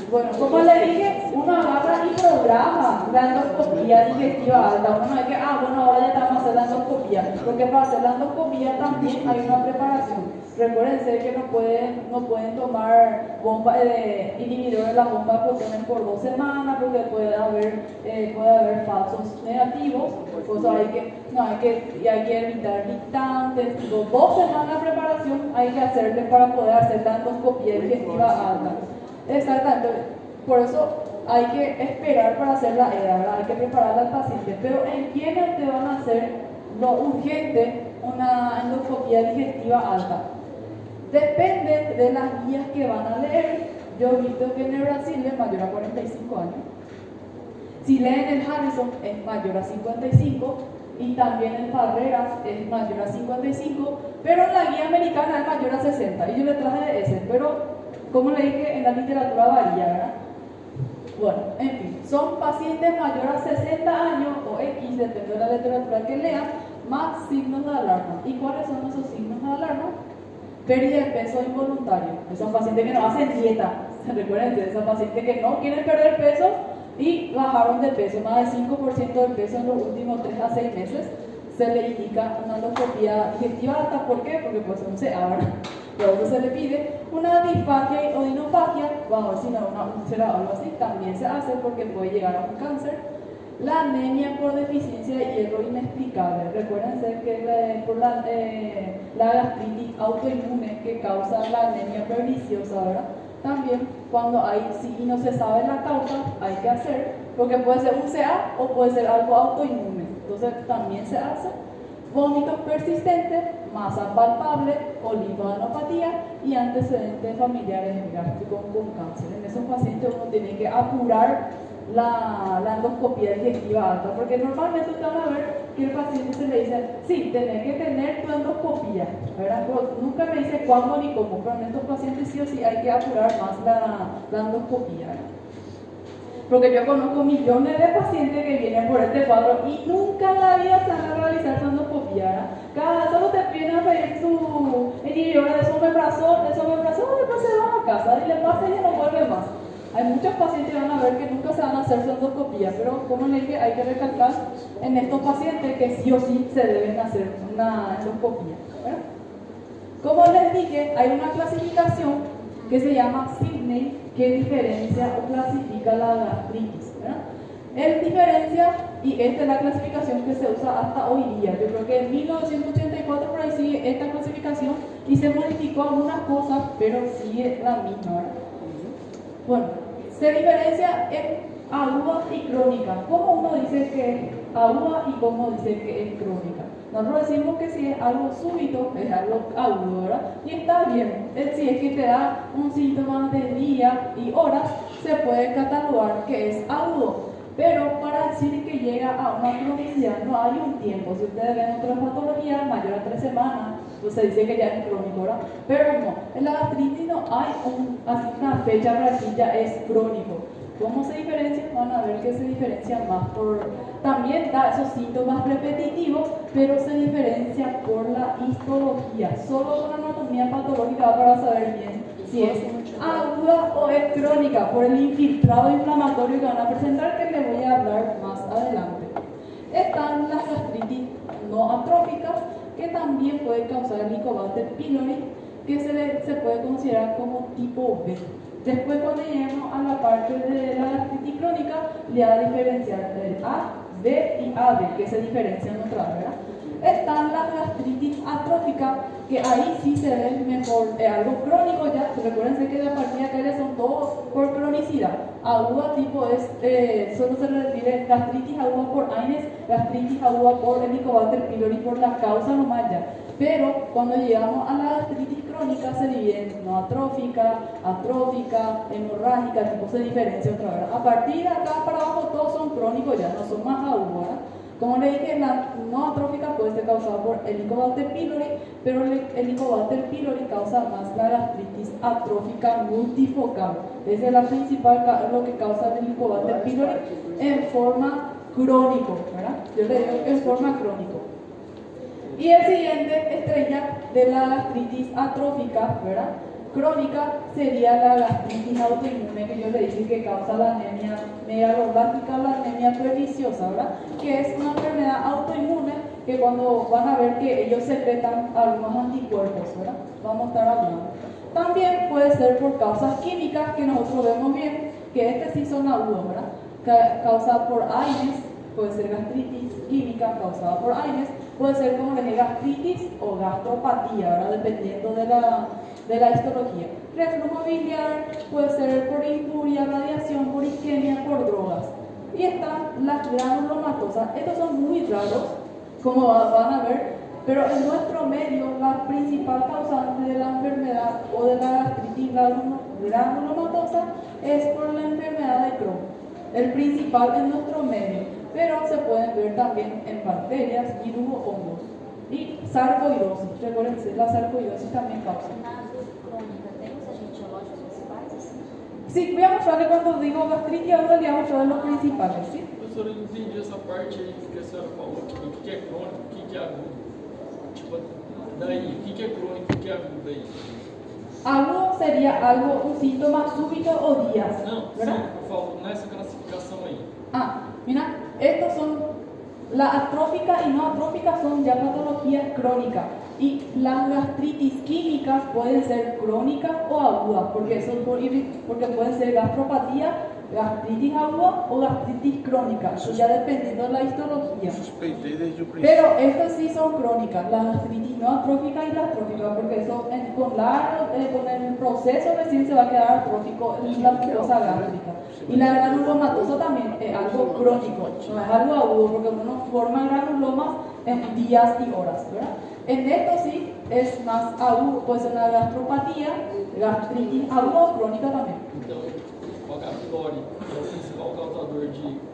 Bueno, como le dije, uno agarra y programa la endoscopía digestiva alta. Uno no es que, bueno, ahora ya estamos haciendo la endoscopía, porque para hacer la endoscopía también hay una preparación. Recuérdense que no pueden tomar inhibidores de la bomba de protones por 2 semanas, porque puede haber falsos negativos. Por eso hay que evitar dictantes. 2 semanas de preparación hay que hacerle para poder hacer la endoscopía digestiva alta. Exactamente, por eso hay que esperar para hacer la EDA, ¿verdad? Hay que preparar al paciente. Pero ¿en quiénes te van a hacer lo urgente una endoscopía digestiva alta? Depende de las guías que van a leer. Yo he visto que en el Brasil es mayor a 45 años. Si leen el Harrison es mayor a 55 y también el Barreras es mayor a 55, pero en la guía americana es mayor a 60. Y yo le traje ese, pero como le dije, en la literatura varía, ¿verdad? Bueno, en fin, son pacientes mayores a 60 años o X, depende de la literatura que lean, más signos de alarma. ¿Y cuáles son esos signos de alarma? Pérdida de peso involuntario. Esos pacientes que no hacen dieta, recuerden, esos pacientes que no quieren perder peso y bajaron de peso, más del 5% del peso en los últimos 3 a 6 meses, se le indica una endoscopía digestiva alta. ¿Por qué? Porque pues no se abre. Por eso se le pide una disfagia o dinofagia, vamos a ver si no una úlcera o algo así, también se hace porque puede llegar a un cáncer. La anemia por deficiencia de hierro inexplicable. Recuérdense que por la gastritis autoinmune que causa la anemia perniciosa, ¿verdad? También cuando si no se sabe la causa, hay que hacer, porque puede ser un CA o puede ser algo autoinmune. Entonces también se hace. Vómitos persistentes, masa palpable o linfadenopatía y antecedentes familiares gástricos con cáncer. En esos pacientes uno tiene que apurar la endoscopía digestiva alta, porque normalmente ustedes van a ver que el paciente se le dice, sí, tenés que tener tu endoscopía, ¿verdad? Pero nunca me dice cuándo ni cómo, pero en estos pacientes sí o sí hay que apurar más la endoscopía, ¿verdad? Porque yo conozco millones de pacientes que vienen por este cuadro y nunca en la vida se van a realizar su endoscopía, ¿verdad? Cada solo te piden a pedir su inhibidor de someprazol, después se van a casa y le pasa y ya no vuelve más. Hay muchos pacientes que van a ver que nunca se van a hacer su endoscopía, pero como les dije, hay que recalcar en estos pacientes que sí o sí se deben hacer una endoscopía, ¿verdad? Como les dije, hay una clasificación que se llama Sidney, que diferencia o clasifica la gastritis, ¿verdad? Él diferencia, y esta es la clasificación que se usa hasta hoy día. Yo creo que en 1984 por ahí sigue esta clasificación y se modificó algunas cosas, pero sigue la misma, ¿verdad? Bueno, se diferencia en aguda y crónica. ¿Cómo uno dice que es aguda y cómo dice que es crónica? Nosotros decimos que si es algo súbito, es algo agudo, ¿verdad? Y está bien. Si es que te da un síntoma de días y horas, se puede catalogar que es agudo. Pero para decir que llega a una cronicidad no hay un tiempo. Si ustedes ven otras patologías mayor a 3 semanas, pues se dice que ya es crónico, ¿verdad? Pero no, en la gastritis no hay así una fecha para decir ya es crónico. ¿Cómo se diferencia? Van a ver que se diferencia más por... También da esos síntomas repetitivos, pero se diferencia por la histología. Solo con anatomía patológica para saber bien si es aguda o es crónica, por el infiltrado inflamatorio que van a presentar, que les voy a hablar más adelante. Están las gastritis no atróficas, que también pueden causar el Helicobacter pylori, que se puede considerar como tipo B. Después, cuando lleguemos a la parte de la gastritis crónica, le va a diferenciar del A, B y AB, que se diferencian otra vez, ¿verdad? Están las gastritis atróficas, que ahí sí se ve mejor, algo crónico ya. Recuérdense que la partida que hay son todos por cronicidad. Aguda tipo es, solo se refiere gastritis aguda por Aines, gastritis aguda por Helicobacter pylori por la causa nomás ya. Pero cuando llegamos a la gastritis crónica se divide en no atrófica, atrófica, hemorrágica, tipo se diferencia otra vez. A partir de acá para abajo todos son crónicos ya, no son más agudos, ¿verdad? Como le dije, la no atrófica puede ser causada por Helicobacter pylori, pero el Helicobacter pylori causa más la gastritis atrófica multifocal. Esa es la principal, lo que causa el Helicobacter pylori en forma crónico, ¿verdad? Yo le digo en forma crónico. Y el siguiente estrella de la gastritis atrófica, ¿verdad? Crónica sería la gastritis autoinmune, que yo le dije que causa la anemia megaloblástica, la anemia perniciosa, ¿verdad? Que es una enfermedad autoinmune que cuando van a ver que ellos secretan algunos anticuerpos, ¿verdad? Vamos a estar hablando. También puede ser por causas químicas que nosotros vemos bien, que sí son agudos, ¿verdad? Causada por Aines, puede ser gastritis química causada por Aines, puede ser como les gastritis o gastropatía, ¿verdad? Dependiendo de la histología. Reflujo biliar puede ser por injuria, radiación, por isquemia, por drogas. Y están las granulomatosas. Estos son muy raros, como van a ver, pero en nuestro medio la principal causante de la enfermedad o de la gastritis granulomatosa es por la enfermedad de Crohn. El principal en nuestro medio, pero se pueden ver también en bacterias, virus o hongos. Y sarcoidosis, recuerden, la sarcoidosis también causa. Sí, voy a mostrarle cuando digo gastritis, ahora le voy a mostrar los principales, ¿sí? Professora, eu não entendi essa parte aí que a senhora falou, o que é crônico, o que é agudo. Tipo, daí, o que é crônico, o que é agudo aí? Agudo sería algo, un síntoma súbito o días, Não, ¿verdad? sim, eu falo nessa classificação aí. Mira, estos son, la atrófica y no atrófica son ya patologías crónicas. Y las gastritis químicas pueden ser crónicas o agudas, porque pueden ser gastropatía, gastritis aguda o gastritis crónica, eso ya dependiendo de la histología. Suspeitei desde o princípio. Pero estas sí son crónicas, la gastritis no atrófica y la atrófica, porque eso con el proceso recién se va a quedar atrófico la mucosa gástrica. Y la granulomatosa también es algo crónico, no es algo agudo, porque uno forma granulomas en días y horas, ¿verdad? En esto sí es más agudo, puede ser una gastropatía, gastritis aguda o crónica también. Então, o H. pylori é o principal causador de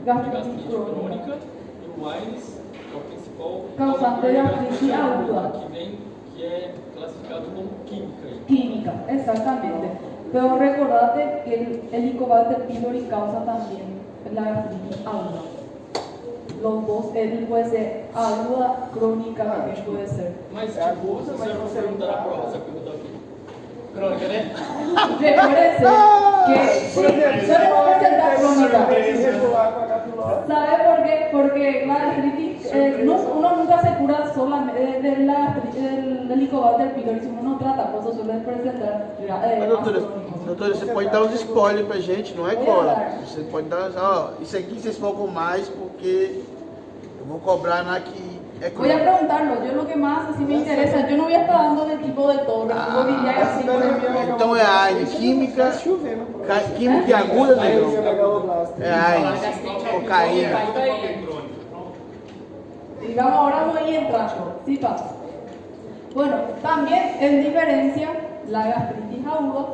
gastrite crônica e o Aines é o principal Causante de artritis aguda. Que é classificado como química aí. Química, exactamente. Pero recordate que el Helicobacter pylori causa también la gastritis aguda. Los dos, él puede ser aguda, crónica, también puede ser. Mas, tipo, se você for perguntar na prova, você pergunta o quê? Crônica, né? Recuérdense que sí, solo presentar crónica. Irregular com H. pylori. ¿Sabe por qué? Porque la gastritis, uno nunca se cura solamente de la gastritis del Helicobacter pylori, si uno no trata, pues eso suele presentar. Mas, doutora, você pode dar uns spoilers pra gente, não é, Cola? Você pode dar, ó, isso aqui vocês focam mais porque eu vou cobrar na que é Voy a preguntarlo, yo lo que más así me interesa, yo no voy a estar dando de tipo de todo, yo diría así. Então é AIDS, química, Tá chovendo por aí. química e aguda, AIDS negão. é megaloblasta. É AIDS, cocaína. Digamos, ahora voy entrando, sí pasa. Bueno, también en diferencia, la gastritis aguda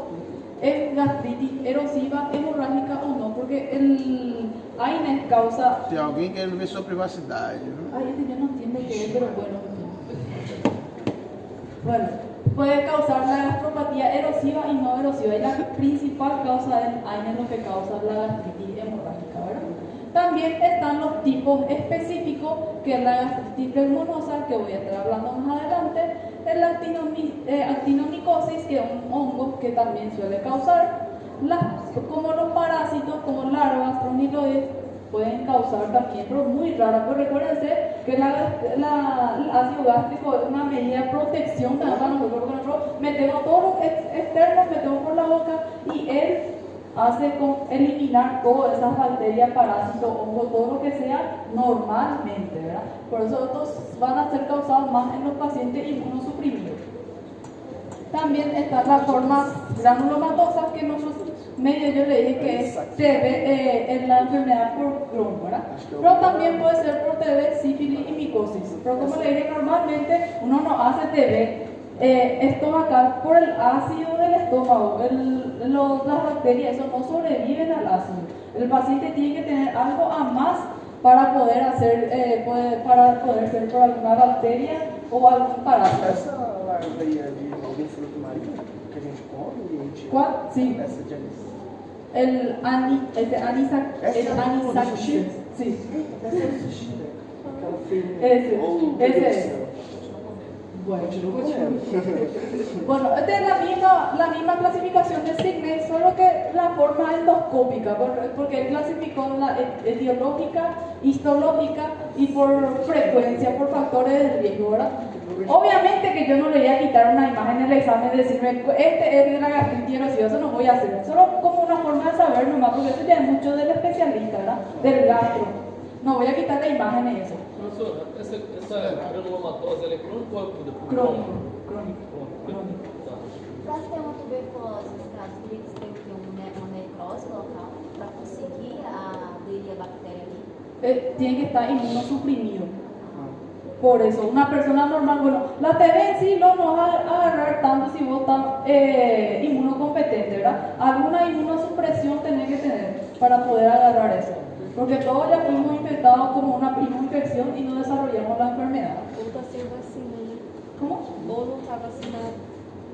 es gastritis erosiva, hemorrágica o no, porque el AINES causa. Tem alguém querendo ver sua privacidade, viu? Ay, este yo no entiendo qué es, pero bueno. Bueno, puede causar la gastropatía erosiva y no erosiva. Y la principal causa del AINES es lo que causa la gastritis hemorrágica, ¿verdad? También están los tipos específicos, que es la gastritis pulmonosa, que voy a estar hablando más adelante, el actinomicosis, que es un hongo que también suele causar, como los parásitos, como larvas, troniloides, pueden causar también, pero muy rara. Pues recuérdense que el ácido gástrico es una medida de protección también para nosotros, porque nosotros metemos todo lo externo, metemos por la boca y él hace con eliminar todas esas bacterias, parásitos, hongos, todo lo que sea normalmente, ¿verdad? Por eso estos van a ser causados más en los pacientes inmunosuprimidos. También están las formas granulomatosas, que nosotros medio yo le dije que es TB, es la enfermedad por Crohn, ¿verdad? Pero también puede ser por TB, sífilis y micosis. Pero como le dije, normalmente uno no hace TB estomacal por el ácido del estómago. Las bacterias, eso no sobreviven al ácido. El paciente tiene que tener algo a más para poder hacer, para poder ser por alguna bacteria o algún parásito. Essa larva aí é de algum fruto marinho que a gente come e a gente... ¿Cuál? Sí. Essa de anis. El anisakis. Sí. Essa é o sushi, né? Aquela feirinha. Ese, Oh, ese Deus do es. céu. Bueno, Continua comendo. bueno, esta es la misma clasificación de Signet, solo que la forma endoscópica, porque él clasificó la etiológica, histológica y por frecuencia, por factores de riesgo, ¿verdad? Obviamente que yo no le voy a quitar una imagen en el examen y decirme, este es de la gastritis erosiva, eso no voy a hacer, solo como una forma de saber nomás, porque eso ya es mucho del especialista, ¿verdad? Del gastro. No voy a quitar la imagen y eso. Professor, essa granulomatose ela é crônica ou aguda? Crónico. Tá. Para ter uma tuberculose gastritis, tem que ter uma necrose local para conseguir aderir a bactéria ali. Tiene que estar inmunosuprimido. Por eso, una persona normal, bueno, la TB en sí no nos va a agarrar tanto si vos estás inmunocompetente, ¿verdad? Alguna inmunosupresión tenés que tener para poder agarrar eso. Porque todos ya fuimos infectados como una prima infección y no desarrollamos la enfermedad. Ou está sem vacina, né? ¿Cómo? Ou não está vacinado.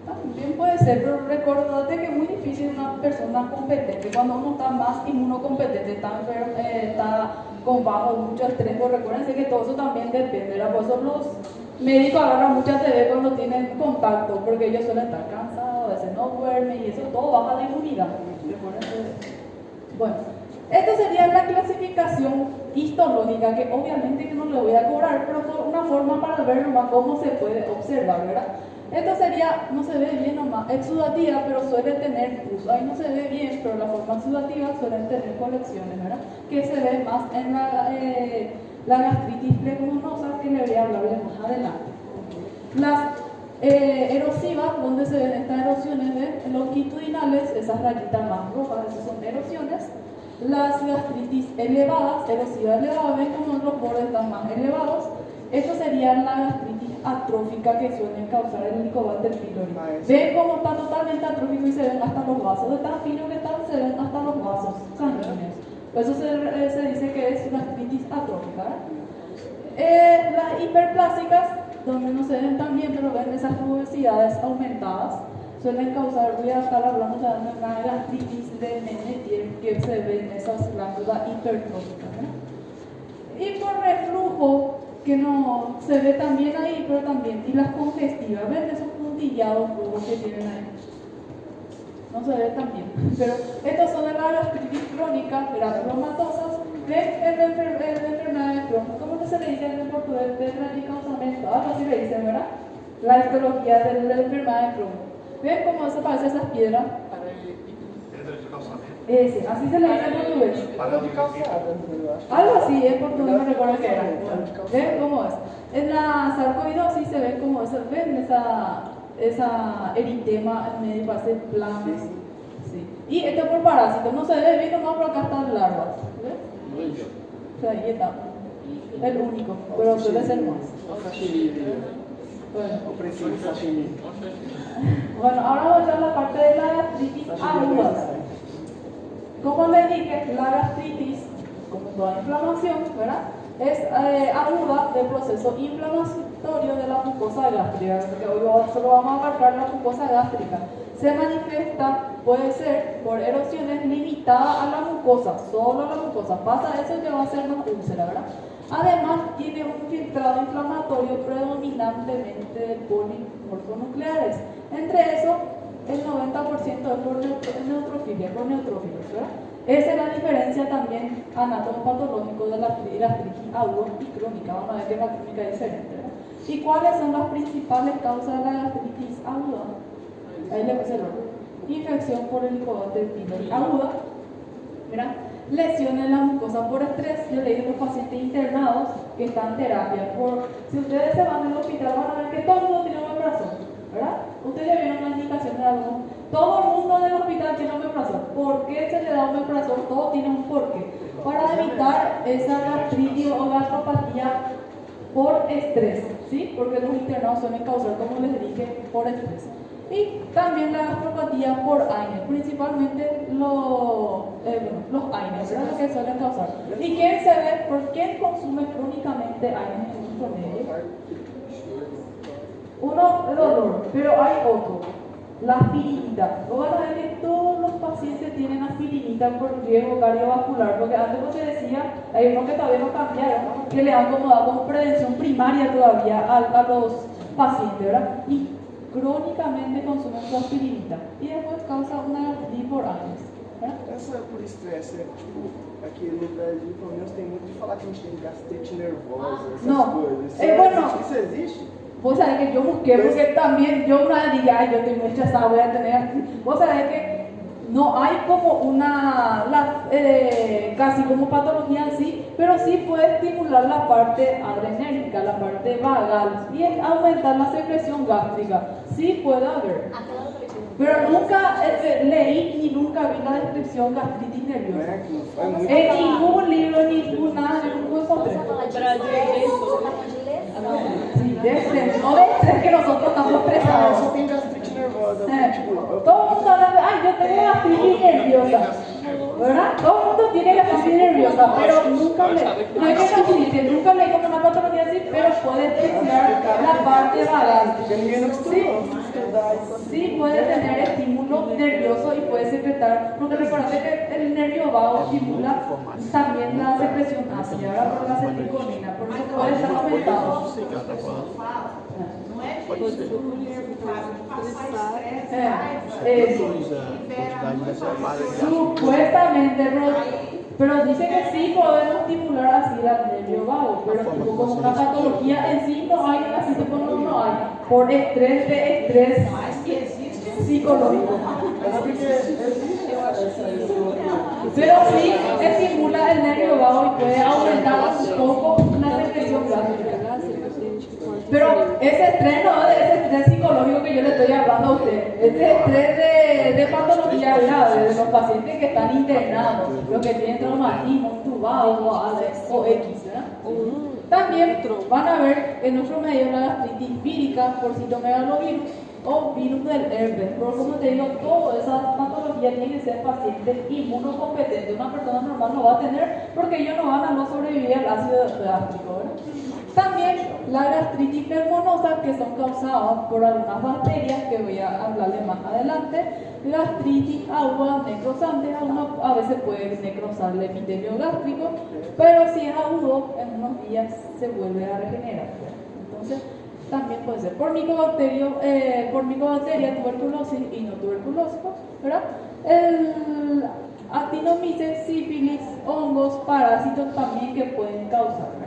También puede ser, pero recordate que es muy difícil una persona competente. Cuando uno está más inmunocompetente, está con bajo mucho estrés, pues recuérdense que todo eso también depende, ¿verdad? Por eso los médicos agarran mucha TV cuando tienen contacto, porque ellos suelen estar cansados, a veces no duermen y eso todo baja la inmunidad. Recuérdense. Bueno, esta sería la clasificación histológica, que obviamente que no le voy a cobrar, pero fue una forma para ver nomás cómo se puede observar, ¿verdad? Esto sería, no se ve bien nomás, exudativa, pero suele tener pus. Ahí no se ve bien, pero la forma exudativa suelen tener colecciones, ¿verdad? Que se ve más en la gastritis pleuminosa, que le voy a hablar más adelante. Las erosivas, donde se ven estas erosiones de longitudinales, esas rayitas más rojas, esas son erosiones. Las gastritis elevadas, erosivas elevadas, ven como los bordes están más elevados. Esto sería la gastritis atrófica que suelen causar el Helicobacter pylori. Ven cómo está totalmente atrófico y se ven hasta los vasos. De tan fino que están, se ven hasta los vasos sanguíneos. Por eso se dice que es gastritis atrófica, ¿verdad? Las hiperplásicas, donde no se ven tan bien, pero ven esas rugosidades aumentadas, suelen causar, voy a estar hablando de una gastritis de Menetier que se ve en esas glándulas hipertróficas, ¿no? Y por reflujo, que no se ve también ahí, pero también, y las congestivas, ven esos puntillados rojos que tienen ahí. No se ve tan bien, pero estas son de las gastritis crónicas, granulomatosas, ven en la enfermedad de Crohn. ¿Cómo que se le dice en portugués? De radicausamiento, algo así le dicen, ¿verdad? La histología de la enfermedad de Crohn. ¿Ven cómo desaparecen esas piedras? Ese, así se le dice en portugués. Algo así, en portugués no recuerdo qué era. ¿Ven cómo es? En la sarcoidosis se ve como eso, ven esa eritema en medio, parece planes. Sí. Y esto por parásitos, no se ve bien nomás, pero acá están larvas. ¿Ves? O sea, ahí está. El único, pero suele ser más. Bueno, ahora vamos a ver la parte de la gastritis aguda. Como les dije, la gastritis, como toda inflamación, ¿verdad? Es aguda del proceso inflamatorio de la mucosa gástrica, que hoy solo vamos a abarcar la mucosa gástrica. Se manifiesta, puede ser, por erosiones limitadas a la mucosa, solo a la mucosa. Pasa eso, ya va a ser una úlcera, ¿verdad? Además, tiene un filtrado inflamatorio predominantemente de polimorfonucleares. Entre eso, el 90% es por neutrófilos, ¿verdad? Esa es la diferencia también anatomopatológico de la gastritis aguda y crónica. Vamos a ver que la crónica es diferente, ¿verdad? ¿Y cuáles son las principales causas de la gastritis aguda? Ahí le puse el orden. Infección por Helicobacter pylori aguda, ¿verdad? Lesión en la mucosa por estrés. Yo le digo a los pacientes internados que están en terapia. Si ustedes se van al hospital, van a ver que todo el mundo tiene omeprazol, ¿verdad? Ustedes ya vieron una indicación de algo. Todo el mundo del hospital tiene omeprazol. ¿Por qué se le da omeprazol? Todo tiene un porqué. Para evitar esa gastritis o gastropatía por estrés, ¿sí? Porque los internados suelen causar, como les dije, por estrés. Y también la gastropatía por AINES, principalmente los AINES, ¿verdad? Los que suelen causar. ¿Y quién se ve? ¿Por quién consume crónicamente AINES en un promedio? Uno, el dolor, pero hay otro, la aspirinita. Lo van a ver que todos los pacientes tienen aspirinita por riesgo cardiovascular, porque antes como se decía, hay uno que todavía no cambiaron, que le han como dado como prevención primaria todavía a los pacientes, ¿verdad? Y cronicamente consumen su aspirinita e depois causa uma gastritis por anos. Essa por estresse, tipo, aqui no Brasil, pelo menos tem muito de falar que a gente tem gastrite nervosa, essas coisas. Bueno, ¿Isso existe? Vos sabés que yo busqué, porque también yo una vez dije, ay, yo estoy muy estresada, voy a tener. Vos sabés que no hay como casi como patología en sí, pero sí puede estimular la parte adrenérgica, la parte vagal y aumentar la secreción gástrica. Sí puede haber. Pero nunca leí ni nunca vi la descripción gastritis nerviosa. En ningún libro, ninguna, ningún encontré. Sí, no de estrés que nosotros estamos estresados. Só tem gastrite nervosa. Todo el mundo habla de, ay, yo tengo gastritis nerviosa, ¿verdad? Todo el mundo tiene gastritis nerviosa, pero nunca le, no hay que gastritis, nunca leí como una patología así, pero puede estimular la parte vagal. Sí, puede tener estímulo nervioso y puede secretar, porque recuerden que el nervio vago estimula también la secreción ácida, ¿verdad? Por la acetilcolina, por eso puede estar aumentado. Não é tipo o nervo vago de passar estresse, Supuestamente, pero dice que sí podemos estimular así el nervio vago, pero tipo como una patología en sí no hay, así tipo no hay, por estrés de estrés psicológico. Pero sí estimula el nervio vago y puede aumentar un poco la secreción gástrica. Pero ese estrés no es ese estrés psicológico que yo le estoy hablando a usted, ese estrés de patología grave, de los pacientes que están internados, los que tienen traumatismo, intubados o X, ¿verdad? También van a ver en nuestro medio la gastritis vírica por citomegalovirus, o virus del herpes. Pero como te digo, toda esa patología tiene que ser paciente inmunocompetente. Una persona normal no va a tener porque ellos no van a no sobrevivir al ácido gástrico, ¿verdad? También la gastritis pneumonosa, que son causadas por algunas bacterias, que voy a hablarle más adelante. Gastritis aguda necrosante, a veces puede necrosar el epitelio gástrico, pero si es agudo, en unos días se vuelve a regenerar. Entonces, también puede ser por micobacteria, tuberculosis y no tuberculósico, ¿verdad? El actinomices, sífilis, hongos, parásitos también que pueden causar, ¿verdad?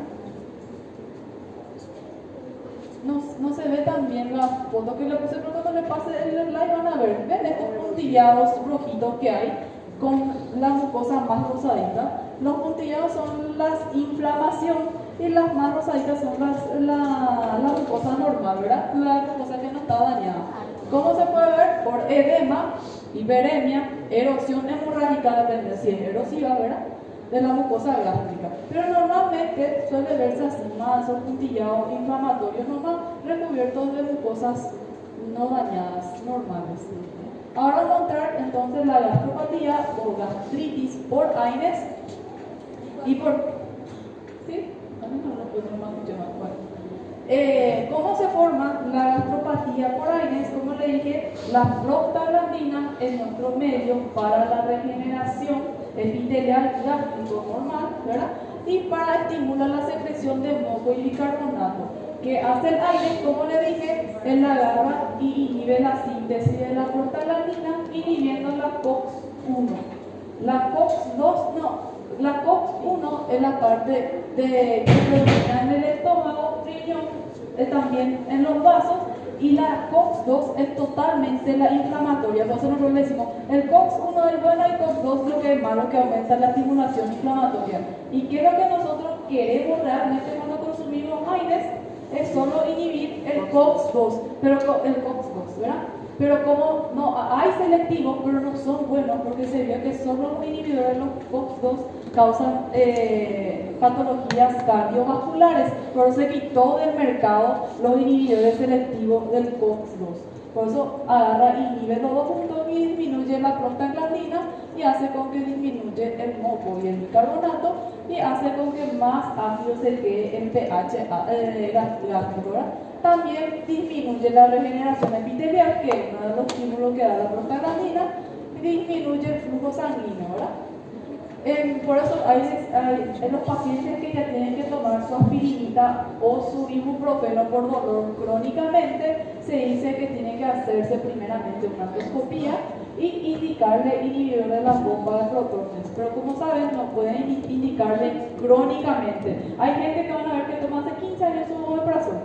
No se ve tan bien la foto que le puse, pero cuando le pase el slide van a ver, ven estos puntillados rojitos que hay con la mucosa más rosadita. Los puntillados son la inflamación y las más rosaditas son la mucosa normal, ¿verdad? La mucosa que no está dañada. ¿Cómo se puede ver? Por edema, hiperemia, erosión hemorrágica, depende si es erosiva, ¿verdad? De la mucosa gástrica. Pero normalmente suele verse así, más o puntillado inflamatorio, nomás recubiertos de mucosas no dañadas, normales. Ahora vamos a entrar entonces la gastropatía o gastritis por AINES y por... ¿Sí? ¿Cómo se forma la gastropatía por AINES? Como le dije, la prostaglandina es nuestro medio para la regeneración epitelial gástrico normal, ¿verdad? Y para estimular la secreción de moco y bicarbonato. Que hace el AINES, como le dije, él la agarra y inhibe la síntesis de la prostaglandina, inhibiendo la COX-1. La COX-2 no. La COX-1 es la parte que predomina en el estómago, riñón, también en los vasos, y la COX-2 es totalmente la inflamatoria. Entonces nosotros le decimos, el COX-1 es bueno y el COX-2 lo que es malo, que aumenta la estimulación inflamatoria. ¿Y qué es lo que nosotros queremos realmente cuando consumimos AINES? Es solo inhibir el COX-2, pero el COX-2, ¿verdad? Pero como no hay selectivos, pero no son buenos, porque se vio que solo los inhibidores de los COX-2 causan patologías cardiovasculares. Por eso se quitó del mercado los inhibidores selectivos del COX-2. Por eso agarra y inhibe los dos juntos y disminuye la prostaglandina y hace con que disminuye el moco y el bicarbonato y hace con que más ácido se quede el pH gástrico, ¿verdad? También disminuye la regeneración epitelial, que es uno de los estímulos que da la prostaglandina, y disminuye el flujo sanguíneo, ¿verdad? Por eso en los pacientes que ya tienen que tomar su aspirinita o su ibuprofeno por dolor crónicamente, se dice que tiene que hacerse primeramente una endoscopía y indicarle inhibidor de la bomba de protones. Pero como saben, no pueden indicarle crónicamente. Hay gente que van a ver que toma hace 15 años su omeprazol.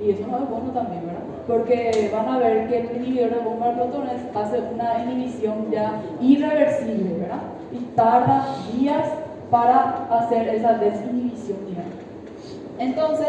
Y eso no es bueno también, ¿verdad? Porque van a ver que el inhibidor de bomba de protones hace una inhibición ya irreversible, ¿verdad? Y tarda días para hacer esa desinhibición, digamos. Entonces,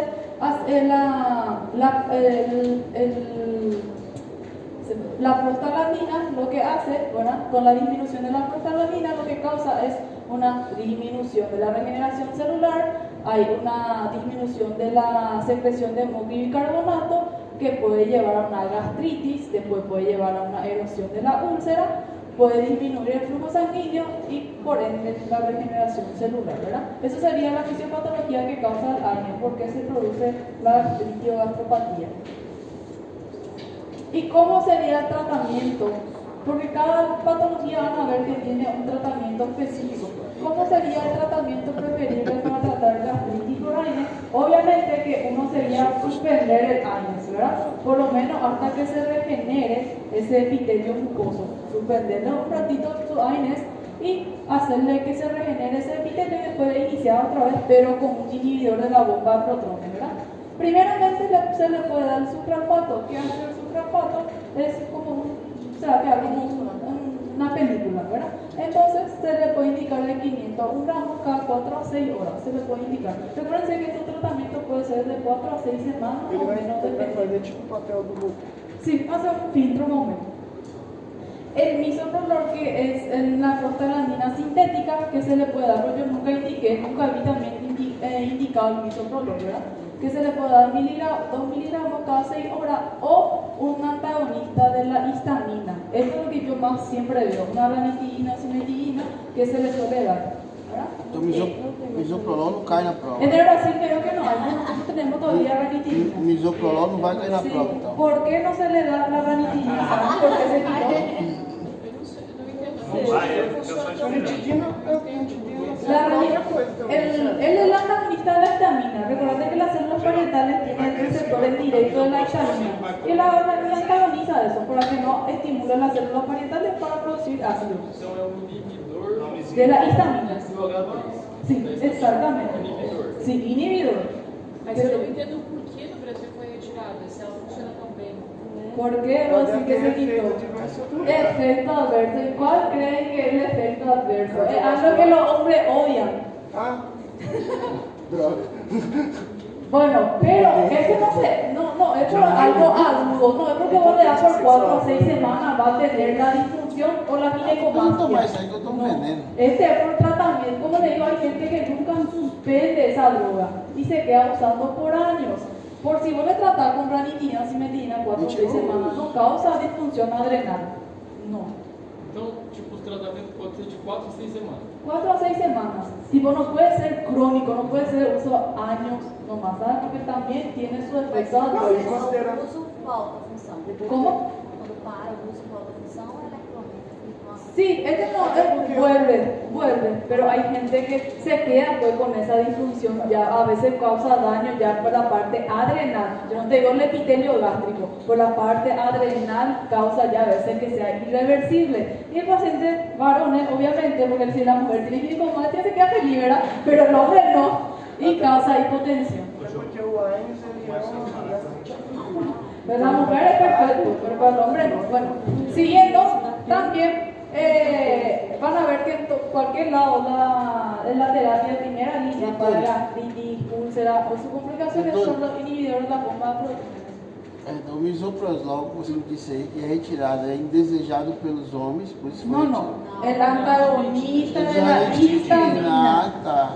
la prostaglandina lo que hace, ¿verdad? Con la disminución de la prostaglandina, lo que causa es una disminución de la regeneración celular, hay una disminución de la secreción de moco y bicarbonato que puede llevar a una gastritis, después puede llevar a una erosión de la úlcera, puede disminuir el flujo sanguíneo y por ende la regeneración celular, ¿verdad? Eso sería la fisiopatología que causa el AINES, por qué se produce la gastritis o gastropatía. ¿Y cómo sería el tratamiento? Porque cada patología van a ver que tiene un tratamiento específico. ¿Cómo sería el tratamiento preferible para tratar gastritis por AINES? Obviamente que uno sería suspender el AINES, ¿verdad? Por lo menos hasta que se regenere ese epitelio mucoso. Suspenderle un ratito su AINES y hacerle que se regenere ese epitelio y después iniciar otra vez, pero con un inhibidor de la bomba de protones, ¿verdad? Primeramente se le puede dar el sucralfato. ¿Qué hace el sucralfato? Es como una película, ¿verdad? Entonces se le puede indicar de 500 a 1 gramo cada 4 a 6 horas. Se le puede indicar. Recuerden que este tratamiento puede ser de 4 a 6 semanas o menos, fazer tipo o papel do muco. Sí, hace un filtro más o menos. El misoprolol, que es la prostaglandina sintética, que se le puede dar, yo nunca vi también indicado el misoprolol, ¿verdad? que se le puede dar 2 miligramos cada 6 horas o un antagonista de la histamina. Esto es lo que yo más siempre veo, una ranitidina, cimetidina que se le suele dar. ¿Verdad? Então misoprolol não cai na prova. En el Brasil creo que no hay, nosotros tenemos todavía ranitidina. Misoprolol não vai cair na Sí. prova, então. ¿Por qué no se le da la ranitidina? ¿Saben por qué se quitó? Ranitidina, ranitidina La é outra ranitidina, coisa também. él es el antagonista de la histamina. Recuerden que las células parietales tienen el receptor en directo de la histamina. Y la antagoniza eso para que no estimule las células parietales para producir ácido. Então é um inibidor De la histamina. do H2. Sí, exactamente. Inibidor. Sí, inhibidor. Mas eu não entendo o porquê no Brasil foi retirada, se ela funciona tão bem. ¿Por qué Rosy que se quitó? Efecto adverso. ¿Y cuál creen que es el efecto adverso? Es algo que los hombres odian. Ah, droga. Bueno, pero eso no sé, no, esto es algo agudo, no es porque vos le das por 4 o 6 semanas va a tener la disfunción o la Eu não ginecomastia. tomar isso aí que eu tomo No, veneno. este es por tratamiento, como le digo, hay gente que nunca suspende esa droga y se queda usando por años. Por si vos le tratás con ranitidina, cimetidina 4 o 6 semanas, no causa disfunción adrenal. No. Então, tipo, os tratamentos podem ser de 4 a 6 semanas. 4 a 6 semanas. Tipo, no puede ser crónico, no puede ser uso años nomás, ¿sabes? Porque también tiene su efecto adverso. Considera- O uso volta a função. ¿Cómo? Quando para, o uso volta a função ou ela é crônica? Sí, este no, vuelve, pero hay gente que se queda pues con esa disfunción, ya a veces causa daño ya por la parte adrenal. Yo no te digo el epitelio gástrico, por la parte adrenal causa ya a veces que sea irreversible. Y el paciente varones, obviamente, porque si la mujer tiene ginecomastia se queda feliz, ¿verdad? Pero el hombre no, y causa hipotensión. É porque o Aines, ele é um gastrite. Pero la mujer es perfecto, pero para el hombre no. Bueno, siguiendo, también van a ver que en cualquier lado la terapia de primera línea para gastritis, úlcera o sus complicaciones son los inhibidores de la bomba de proteínas. O misoprolol, como você disse aí, que é retirado, é indesejado pelos homens, por isso foi No, el antagonista de la histamina. Ah, tá.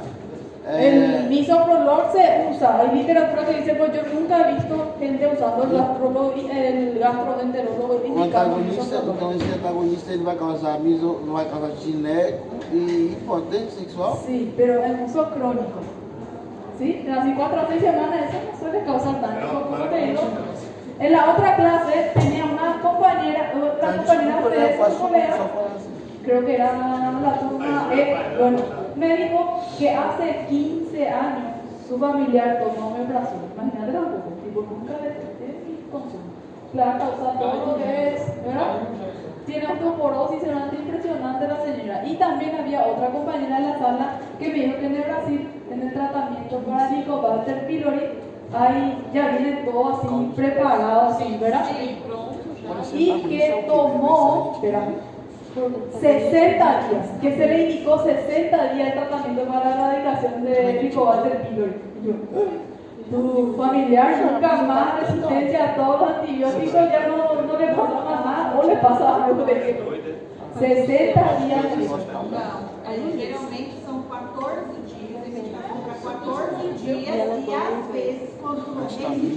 El misoprolol se usa, hay literatura que dice, pues yo nunca he visto gente usando el gastroenterólogo O indicando antagonista, misoprolol. então esse antagonista ele vai causar não vai causar gineco e impotência sexual? Sí, pero en uso crónico. ¿Sí? Así 4 o 6 semanas, eso no suele causar daño. Como te digo, en la otra clase tenía una compañera, de colega, creo que era la turma bueno, me dijo que hace 15 años su familiar tomó omeprazol. Imagínate tampoco, tipo, nunca le consumo. Claro, causa todo lo que es, ¿verdad? Tiene osteoporosis, se nota impresionante la señora. Y también había otra compañera en la sala que me dijo que en el Brasil, en el tratamiento para Helicobacter pylori, ahí ya viene todo así preparado, así, ¿verdad? Y que tomó, espérame, 60 días, que se le indicó 60 días de tratamiento para la erradicación de Helicobacter pylori. Y yo, tu familiar nunca más resistencia a todos los antibióticos, ya no le pasa más nada, o le pasa algo de que 60 días de Não, aí geralmente são 14 dias, a medicação para 14 dias e às vezes quando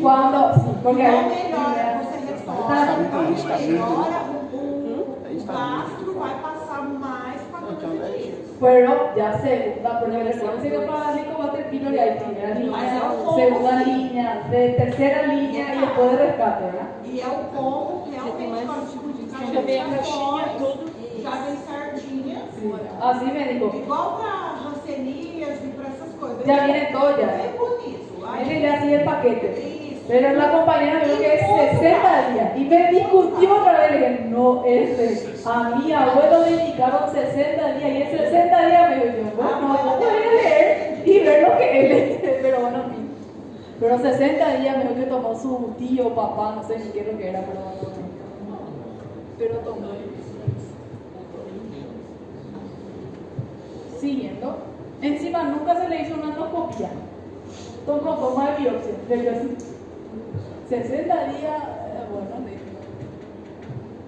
cuando, sí, porque não melhora, você retorna, Está muito melhora, o gastro vai passar mais 14 dias. pero ya segunda, porque les puedo decir que para Helicobacter pylori hay primera línea, segunda línea, de tercera línea y después de rescate, ¿verdad? E é o combo realmente para o tipo de tratamento já vem certinha, Sí. Así me dijo, igual para rancenias e para essas coisas. ya viene todo ya. Bem bonito. Él le hacía el paquete. Isso. Pero la compañera me dijo que es 60 días. Y me discutió otra vez. Le dije, no, a mi abuelo le indicaron 60 días. Y en 60 días me dijo, bueno, yo voy a leer y ver lo que él dice. Pero bueno, en fin. Pero 60 días me dijo que tomó su tío, papá, no sé ni qué es lo que era, pero tomó. Siguiendo. Encima nunca se le hizo una endoscopia. Tomó toma de biopsia. Le dio así. 60 días, bueno,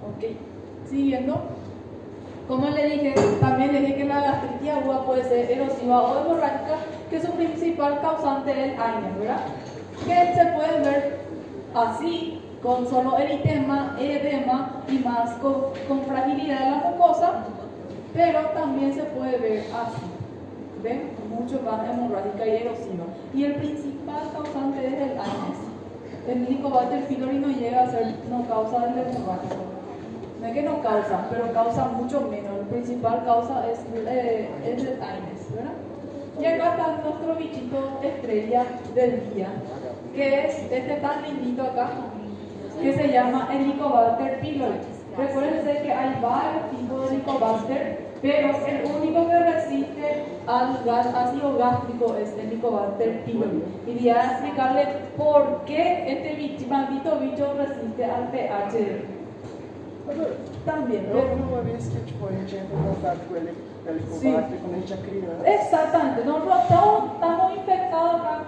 ok. Siguiendo. Como le dije, también le dije que la gastritis aguda puede ser erosiva o hemorrágica, que su principal causante es el AINES, ¿verdad? que se puede ver así, con solo eritema, edema y más con fragilidad de la mucosa, pero también se puede ver así, ¿ven? Mucho más hemorrágica y erosiva. Y el principal causante es el AINES. El Helicobacter pylori no causa el hemorrágico. No es que no causa, pero causa mucho menos. La principal causa es el AINES, ¿verdad? Y acá está nuestro bichito estrella del día, que es este tan lindito acá, que se llama Helicobacter pylori. Recuérdense que hay varios tipos de Helicobacter, pero el único que resiste al ácido gástrico es el Helicobacter pylori. Y voy a explicarle por qué este maldito bicho resiste al pH. También, Eu lembro uma vez que tipo, a gente entra em contato com ele, Helicobacter, quando a gente é criança. Exactamente, nosotros estamos infectados acá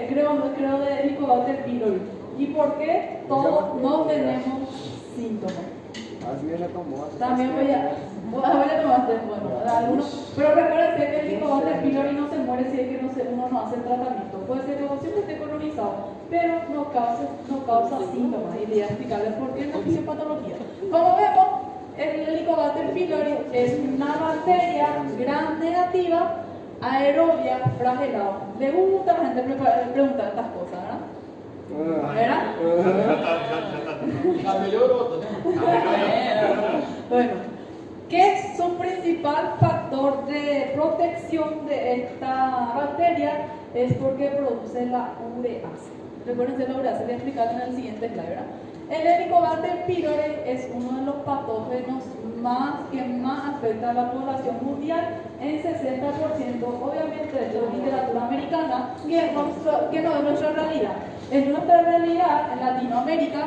creo de Helicobacter pylori. ¿Y por qué todos no tenemos síntomas? As minhas já estão mortas. También voy a tomaste, bueno, algunos, pero recuerden que el Helicobacter pylori no se muere si es que uno no hace tratamiento. Puede ser que siempre esté colonizado, pero no causa síntomas. Y le voy a explicarles por qué en la fisiopatología. Como vemos, el Helicobacter pylori es una bacteria gram negativa, aerobia, flagelado. Le gusta a la gente preguntar estas cosas, ¿verdad? ¿Verdad? Já melhorou, tá vendo? Bueno, ¿qué es su principal factor de protección de esta bacteria? Es porque produce la urease. Recuerden la urease, voy a explicar en el siguiente slide, ¿verdad? El Helicobacter pylori es uno de los patógenos que más afecta a la población mundial en 60%, obviamente de la literatura americana, que no es nuestra realidad. En nuestra realidad, en Latinoamérica,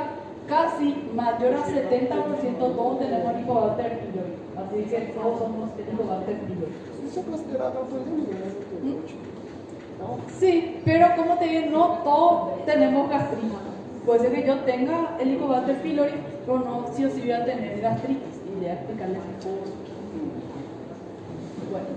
casi mayor a 70% todos tenemos Helicobacter pylori. Así que todos somos Helicobacter pylori. Isso é considerado uma coisa minha, né? Sí, pero como te digo, no todos tenemos gastrina. Puede ser que yo tenga Helicobacter pylori, pero no sí o sí voy a tener gastritis. Y voy a explicarles por qué. Bueno,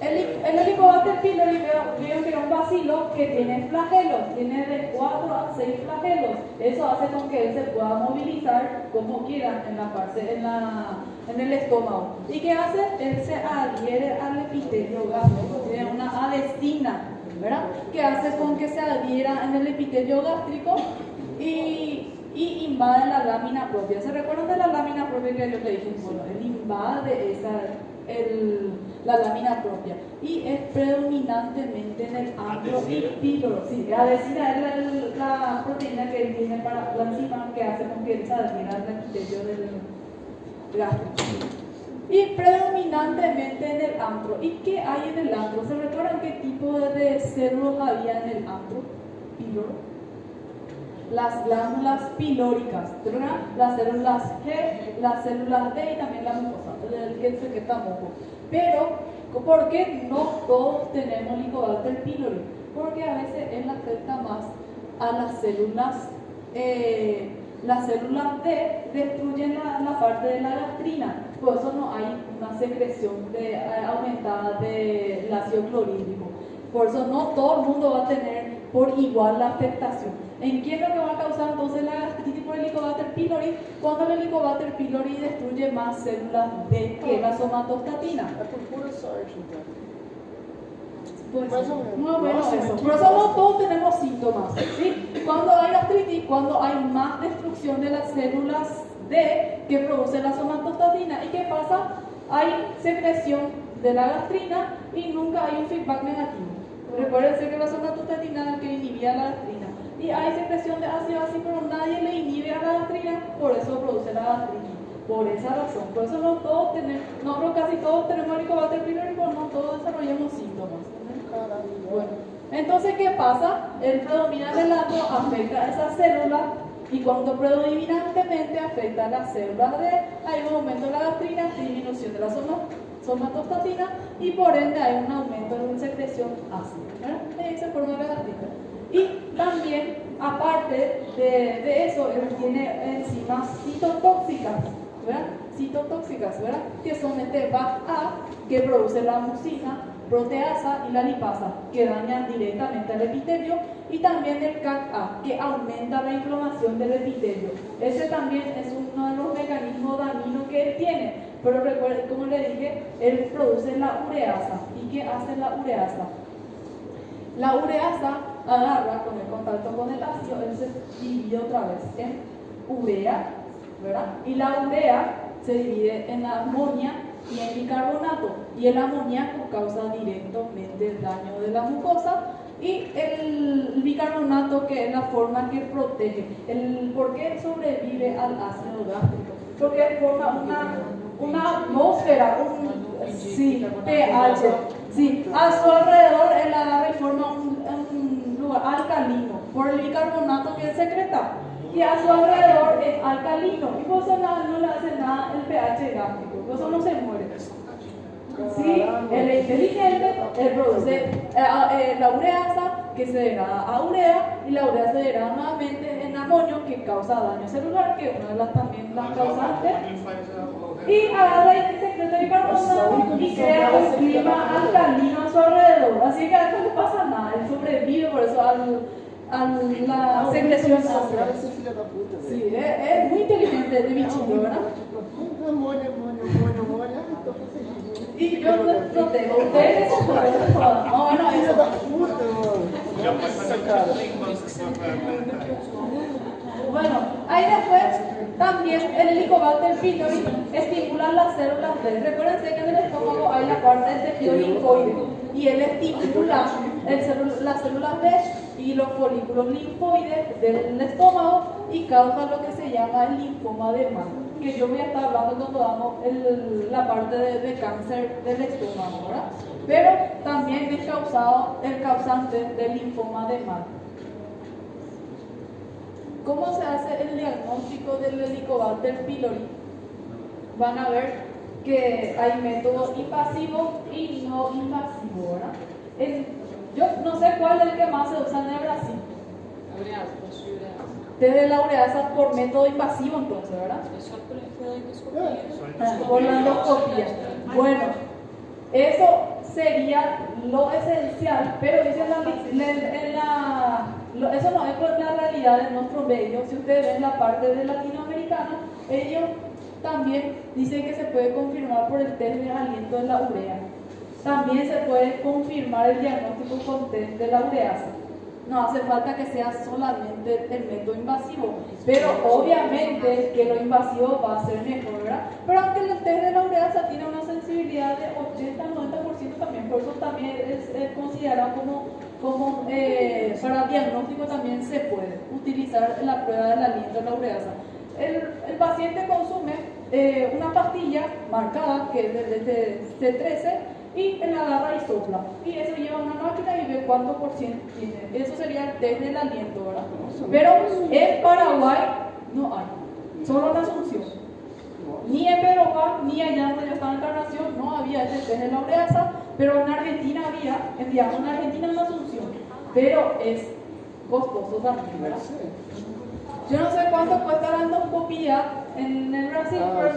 el Helicobacter pylori veo que es un bacilo que tiene flagelos, tiene de 4 a 6 flagelos. Eso hace con que él se pueda movilizar como quiera en el estómago. ¿Y qué hace? Él se adhiere al epitelio gástrico, tiene una adhesina, ¿verdad? Que hace con que se adhiera en el epitelio gástrico y invade la lámina propia. ¿Se recuerdan de la lámina propia que yo te dije? Bueno, él invade la lámina propia y es predominantemente en el antro pyloro. Sí, la adhesina es la proteína que tiene para la enzima que hace con que él se adhiera al epitelio del gástrico. Y predominantemente en el antro. ¿Y qué hay en el antro? ¿Se recuerdan qué tipo de células había en el antro pyloro? Las glándulas pilóricas, ¿verdad? Las células G, las células D y también la mucosa, el que está mojo. Pero, ¿por qué no todos tenemos Helicobacter pylori? Porque a veces él afecta más a las células D, destruyen la parte de la gastrina, por eso no hay una secreción aumentada del ácido clorhídrico. Por eso no todo el mundo va a tener por igual la afectación. ¿En qué es lo que va a causar entonces la gastritis por Helicobacter pylori? Cuando el Helicobacter pylori destruye más células D que la somatostatina. É por pura sorte, então. Pues, Más o menos. más o menos Nossa, eso. que Por eso no todos tenemos síntomas, ¿sí? Cuando hay gastritis, cuando hay más destrucción de las células D que produce la somatostatina. ¿Y qué pasa? Hay secreción de la gastrina y nunca hay un feedback negativo. Recuerden que la somatostatina es la que inhibía la gastrina. Y hay secreción de ácido así, pero nadie le inhibe a la gastrina, por eso produce la gastritis. Por esa razón. Por eso no todos tenemos, pero casi todos tenemos Helicobacter pylori, pero no todos desarrollamos síntomas. Bueno, entonces, ¿qué pasa? El predominante lato afecta a esas células y cuando predominantemente afecta a las células D, hay un aumento de la gastrina, disminución de la somatostatina y por ende hay un aumento de la secreción ácida. Esa forma de la gastrina. Y también, aparte de eso, él tiene enzimas citotóxicas. ¿verdad? Citotóxicas, ¿verdad? Que son este BAC-A, que produce la mucina, proteasa y la lipasa, que dañan directamente al epitelio, y también el CAC-A, que aumenta la inflamación del epitelio. Ese también es uno de los mecanismos dañinos que él tiene, pero recuerden, como le dije, él produce la ureasa. ¿Y qué hace la ureasa? La ureasa agarra con el contacto con el ácido, él se divide otra vez en urea, ¿verdad? Y la urea se divide en amonia y en bicarbonato, y el amoníaco causa directamente el daño de la mucosa, y el bicarbonato, que es la forma que protege. ¿Por qué sobrevive al ácido gástrico? Porque forma una atmósfera, sí, pH, sí, a su alrededor él agarra y forma un lugar alcalino por el bicarbonato que él secreta, y a su alrededor es alcalino, y por eso no le hace nada el pH gástrico, por eso no se muere. Sí, él es inteligente, él produce la ureasa, que se degrada a urea, y la urea se degrada nuevamente en amonio, que causa daño celular, que es una de las también las causantes, y agarra y secreta el bicarbonato y crea un clima alcalino a su alrededor, así que a él no le pasa nada, él sobrevive por eso a la secreción ácida. Sí, es muy inteligente este bichito, ¿verdad? Y yo no tengo, ustedes son todos. No, bueno, eso. Bueno, ahí después también el Helicobacter pylori estimula las células B. Recuérdense que en el estómago hay la parte del tejido linfoide, y él estimula las células B y los folículos linfoides del estómago, y causa lo que se llama el linfoma de Mann, que yo voy a estar hablando cuando damos la parte de cáncer del estómago, ¿verdad? Pero también es el causante del linfoma de Mann. ¿Cómo se hace el diagnóstico del Helicobacter pylori? Van a ver que hay métodos invasivos y no invasivos, ¿verdad? Yo no sé cuál es el que más se usa en el Brasil. Desde la ureasa por método invasivo, entonces, ¿verdad? Por la endoscopía. Bueno, eso sería lo esencial, pero dice eso no es por la realidad de nuestro medio. Si ustedes ven la parte de latinoamericana, ellos también dicen que se puede confirmar por el test de aliento de la urea. También se puede confirmar el diagnóstico con test de la ureasa. No hace falta que sea solamente el método invasivo, pero obviamente que lo invasivo va a ser mejor, ¿verdad? Pero aunque el test de la ureasa tiene una sensibilidad de 80-90% también, por eso también es considerado como para diagnóstico también se puede utilizar la prueba del aliento de la ureasa. El paciente consume una pastilla marcada, que es de C13, y él agarra y sopla, y eso lleva a una máquina y ve cuánto por ciento tiene. Eso sería el test del aliento, ¿verdad? Pero en Paraguay no hay, solo en Asunción. Ni en Perú, ni allá donde yo estaba en Encarnación, no había ese test de la ureasa, pero en Argentina había, en Argentina en Asunción, pero es costoso también, ¿verdad? Yo no sé cuánto cuesta la endoscopía en el Brasil, pero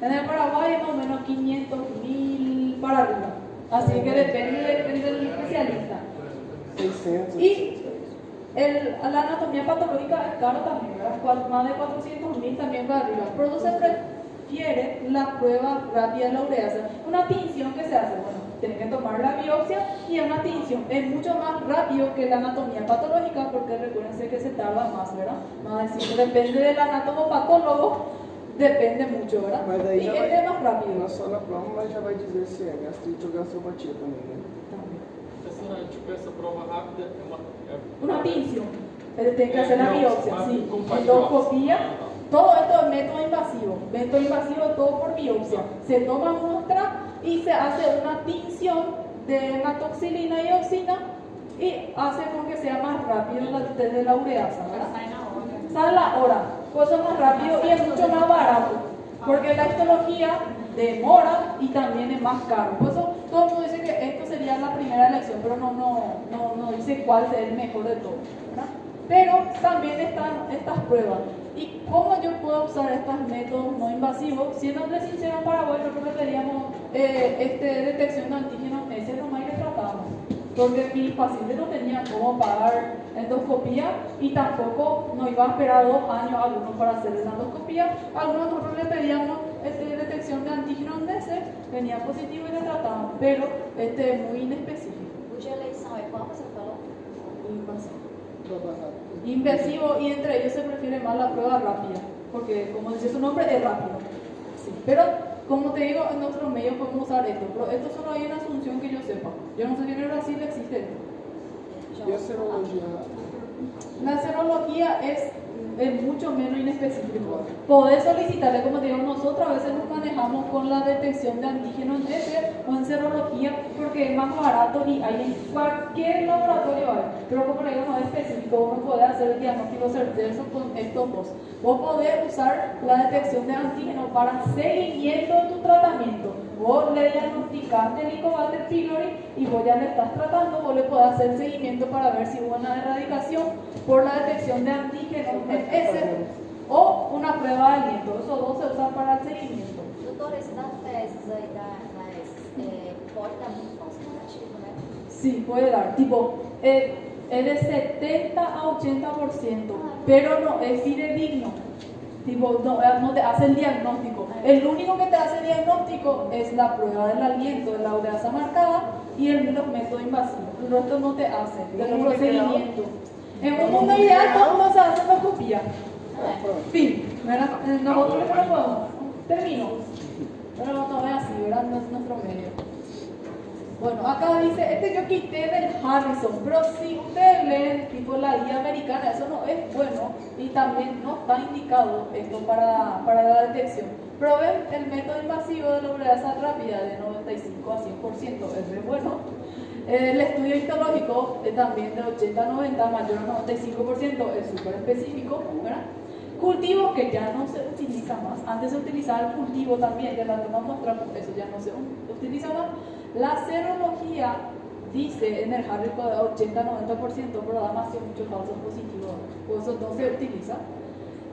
en el Paraguay es más o menos 500.000 para arriba. Así que depende del especialista. 600. Y la anatomía patológica es caro también, ¿verdad? Más de 400.000 también para arriba. Pero no se prefiere la prueba rápida de la ureasa. Una tinción que se hace, bueno, tienen que tomar la biopsia, y una tinción es mucho más rápido que la anatomía patológica, porque recuérdense que se tarda más, ¿verdad? Más decir, depende del anatomopatólogo. Depende mucho, ¿verdad? Mas daí Y já este es más rápido. não só na prova, mas já vai dizer se é gastrite ou gastropatia também, né? Essa prova rápida Una tinción. Él tiene que hacer la biopsia, sí. ¿Cómo faz Endoscopía. Todo esto es método invasivo. Método invasivo todo por biopsia. Se toma muestra y se hace una tinción de hematoxilina y oxina, y hace con que sea más rápido desde la ureasa, ¿verdad? Sale la hora, cosa más rápido y es mucho más barato, porque la histología demora y también es más caro. Por eso todo el mundo dice que esto sería la primera elección, pero no dice cuál es el mejor de todos, ¿verdad? Pero también están estas pruebas. ¿Y cómo yo puedo usar estos métodos no invasivos? Siendo sincero, en Paraguay nosotros pedíamos detección de antígenos, ese nomás que tratábamos. Porque mi paciente no tenía cómo pagar endoscopía y tampoco nos iba a esperar 2 años algunos para hacer la endoscopía. Algunos nosotros le pedíamos detección de antígenos en ese, venía positivo y le tratábamos, pero muy inespecífico. O de eleição é qual você falou? Invasivo, y entre ellos se prefiere más la prueba rápida, porque como dice su nombre, es rápido. Sí. Pero como te digo, en nuestros medios podemos usar esto, pero esto solo hay en Asunción que yo sepa. Yo no sé si en Brasil existe esto. E a serologia? La serología es mucho menos inespecífico. Podés solicitarle, como te digo, nosotros a veces nos manejamos con la detección de antígenos en ese o en serología porque es más barato y hay en cualquier laboratorio hay. Pero como le digo, no es específico, uno puede hacer el diagnóstico certero con estos dos. Vos podés usar la detección de antígenos para seguimiento de tu tratamiento. Vos le diagnosticaste el Helicobacter pylori y vos ya le estás tratando, vos le podés hacer seguimiento para ver si hubo una erradicación por la detección de antígenos en ese o una prueba de aliento. Esos dos se usan para el seguimiento. Doutora, esse das fezes aí, pode dar muito falso negativo, né? Sí, puede dar. Tipo, es de 70 a 80%, pero no es fidedigno. Tipo, no te hace el diagnóstico. El único que te hace el diagnóstico es la prueba del aliento, la ureasa marcada y los métodos invasivos. El resto no te hace, de los procedimientos. En un mundo ideal, todo no se hace endoscopía. Fin, ¿verdad? Nosotros no podemos. Termino. Pero no es así, ¿verdad? No es nuestro medio. Bueno, acá dice, yo quité del Harrison, pero si ustedes leen tipo la guía americana, eso no es bueno y también no está indicado esto para la detección. Pero ven, el método invasivo de la ureasa rápida de 95 a 100% es muy bueno. El estudio histológico también de 80 a 90, mayor a 95% es súper específico, ¿verdad? Cultivos que ya no se utiliza más. Antes se utilizaba el cultivo también de la toma muestra, eso ya no se utiliza más. La serología dice en el Harrico de 80-90%, pero da más muchos falsos positivos, por eso no se utiliza.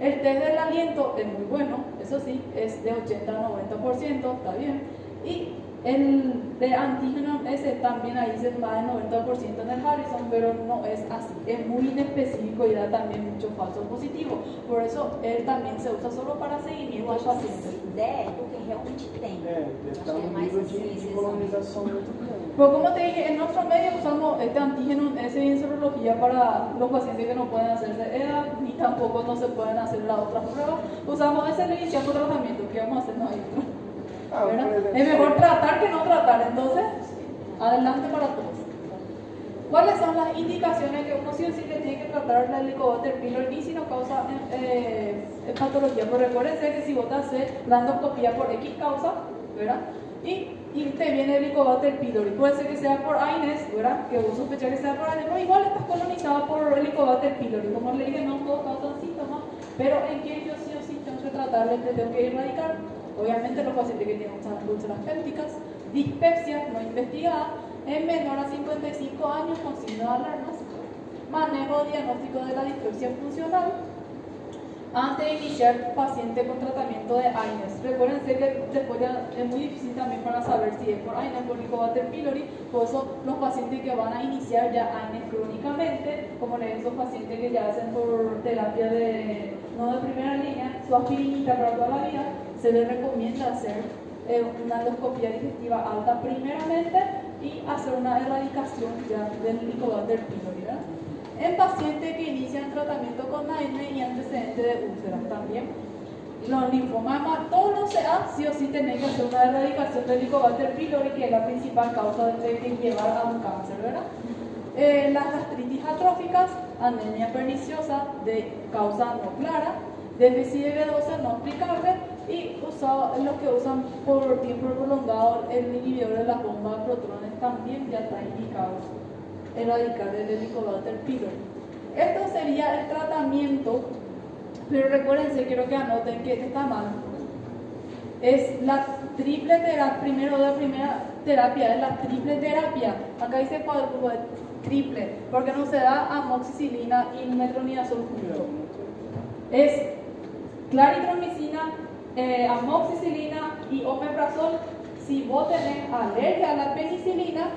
El test del aliento es muy bueno, eso sí, es de 80-90%, está bien. Y el de antígeno ese también ahí dice más del 90% en el Harrison, pero no es así, es muy inespecífico y da también muchos falsos positivos. Por eso él también se usa solo para seguimiento al paciente. Der, porque realmente tem. Está um nível de colonização muito grande. Pues como te dije, en nuestro medio usamos este antígeno ese en serología para los pacientes que no pueden hacerse EDA ni tampoco no se pueden hacer las otras pruebas. Usamos ese en el iniciar tratamiento, ¿qué vamos a hacer? No hay otro. Es mejor tratar que no tratar, entonces adelante para todos. ¿Cuáles son las indicaciones que uno sí o sí le tiene que tratar la Helicobacter pylori y si no causa patología? Pues recuérdense que si vos te haces la endoscopía por X causa, ¿verdad? Y te viene el Helicobacter pylori, puede ser que sea por AINES, ¿verdad? Que vos sospechás que sea por AINES, pero igual estás colonizada por Helicobacter pylori. Como le dije, no todos causan síntomas, pero en que yo sí o sí tengo que tratarle, le tengo que erradicar. Obviamente los pacientes que tienen úlceras pépticas, dispepsia no investigada, en menor a 55 años con signos de alarmas, manejo diagnóstico de la dispepsia funcional, antes de iniciar paciente con tratamiento de AINES. Recuérdense que después ya es muy difícil también para saber si es por AINES o por Helicobacter pylori, por eso los pacientes que van a iniciar ya AINES crónicamente, como leen esos pacientes que ya hacen por terapia no de primera línea, su aspirinita para toda la vida, se les recomienda hacer una endoscopía digestiva alta primeramente y hacer una erradicación ya del Helicobacter pylori, ¿verdad? En pacientes que inician tratamiento con AINES y antecedentes de úlceras también. Los linfomas, todos los CA, sí o sí tienen que hacer una erradicación del Helicobacter pylori, que es la principal causa de que llevar a un cáncer, ¿verdad? Las gastritis atróficas, anemia perniciosa de causa no clara, déficit de B12 no explicable y los que usan por tiempo prolongado el inhibidor de las bombas de protones también ya está indicado erradicar el Helicobacter pylori. Esto sería el tratamiento, pero recuérdense, quiero que anoten que está mal. Es la triple terapia, primera terapia, es la triple terapia. Acá dice triple, porque no se da amoxicilina y metronidazol juntos. Es claritromicina, amoxicilina y omeprazol. Si vos tenés alergia a la penicilina,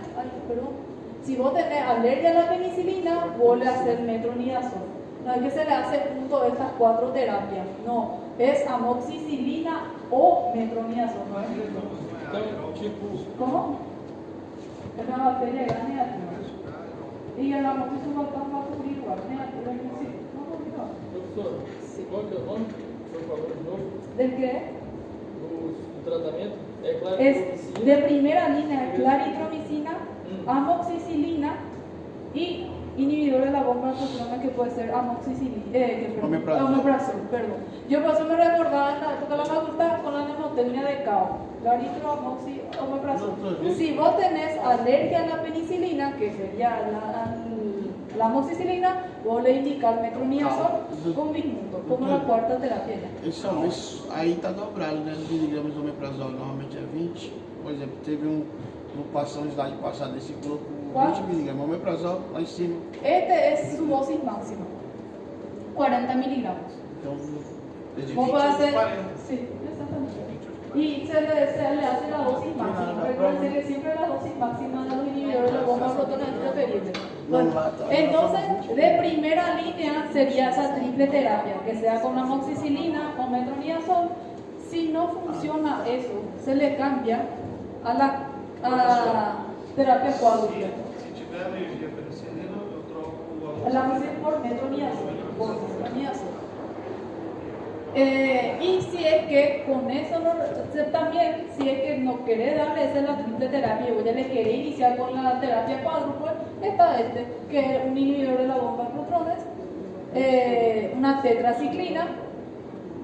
si vos tenés alergia a la penicilina, vos le haces metronidazol. No es que se le hace junto a estas 4 terapias, no, es amoxicilina o metronidazol. Então, tipo, ¿Cómo? Es una bacteria gran negativa. Y el amoxicilina va a cubrir igual, negativa. professor, qual que é o nome? Por favor, de novo. ¿Del qué? Do tratamento? É claro que Es de primera línea, claritromicina, amoxicilina y inhibidor de la bomba protonal que puede ser omeprazol, perdón. Yo por eso me recordaba en la época de la facultad con la nemotecnia de Cao, claritro, amoxi, omeprazol. Si vos tenés alergia a la penicilina, que sería la amoxicilina, vos le indicas metronidazol con bismuto, como la 4ª terapia ya. Isso aí está dobrado, né? De miligramas de omeprazol normalmente é 20. Por exemplo, teve um passão slide passado desse grupo, 20 miligramas de omeprazol lá em cima. Este es su dosis máxima, 40 miligramos. Então, desde Vos 20 podés a hacer, 40. sí, exactamente. Y se le hace la dosis máxima. Recuerden que siempre la dosis máxima de los inhibidores de la bomba protonal es preferible. Bueno, entonces, de primera línea sería esa triple terapia, que sea con amoxicilina o metronidazol. Si no funciona eso, se le cambia a la terapia cuádruple. Se tiver alergia à penicilina, eu troco La hacen por metronidazol. Y si es que con eso también, si es que no quiere darle esa la triple terapia y ya le quiere iniciar con la terapia cuádruple, está que es un inhibidor de la bomba de protones, una tetraciclina,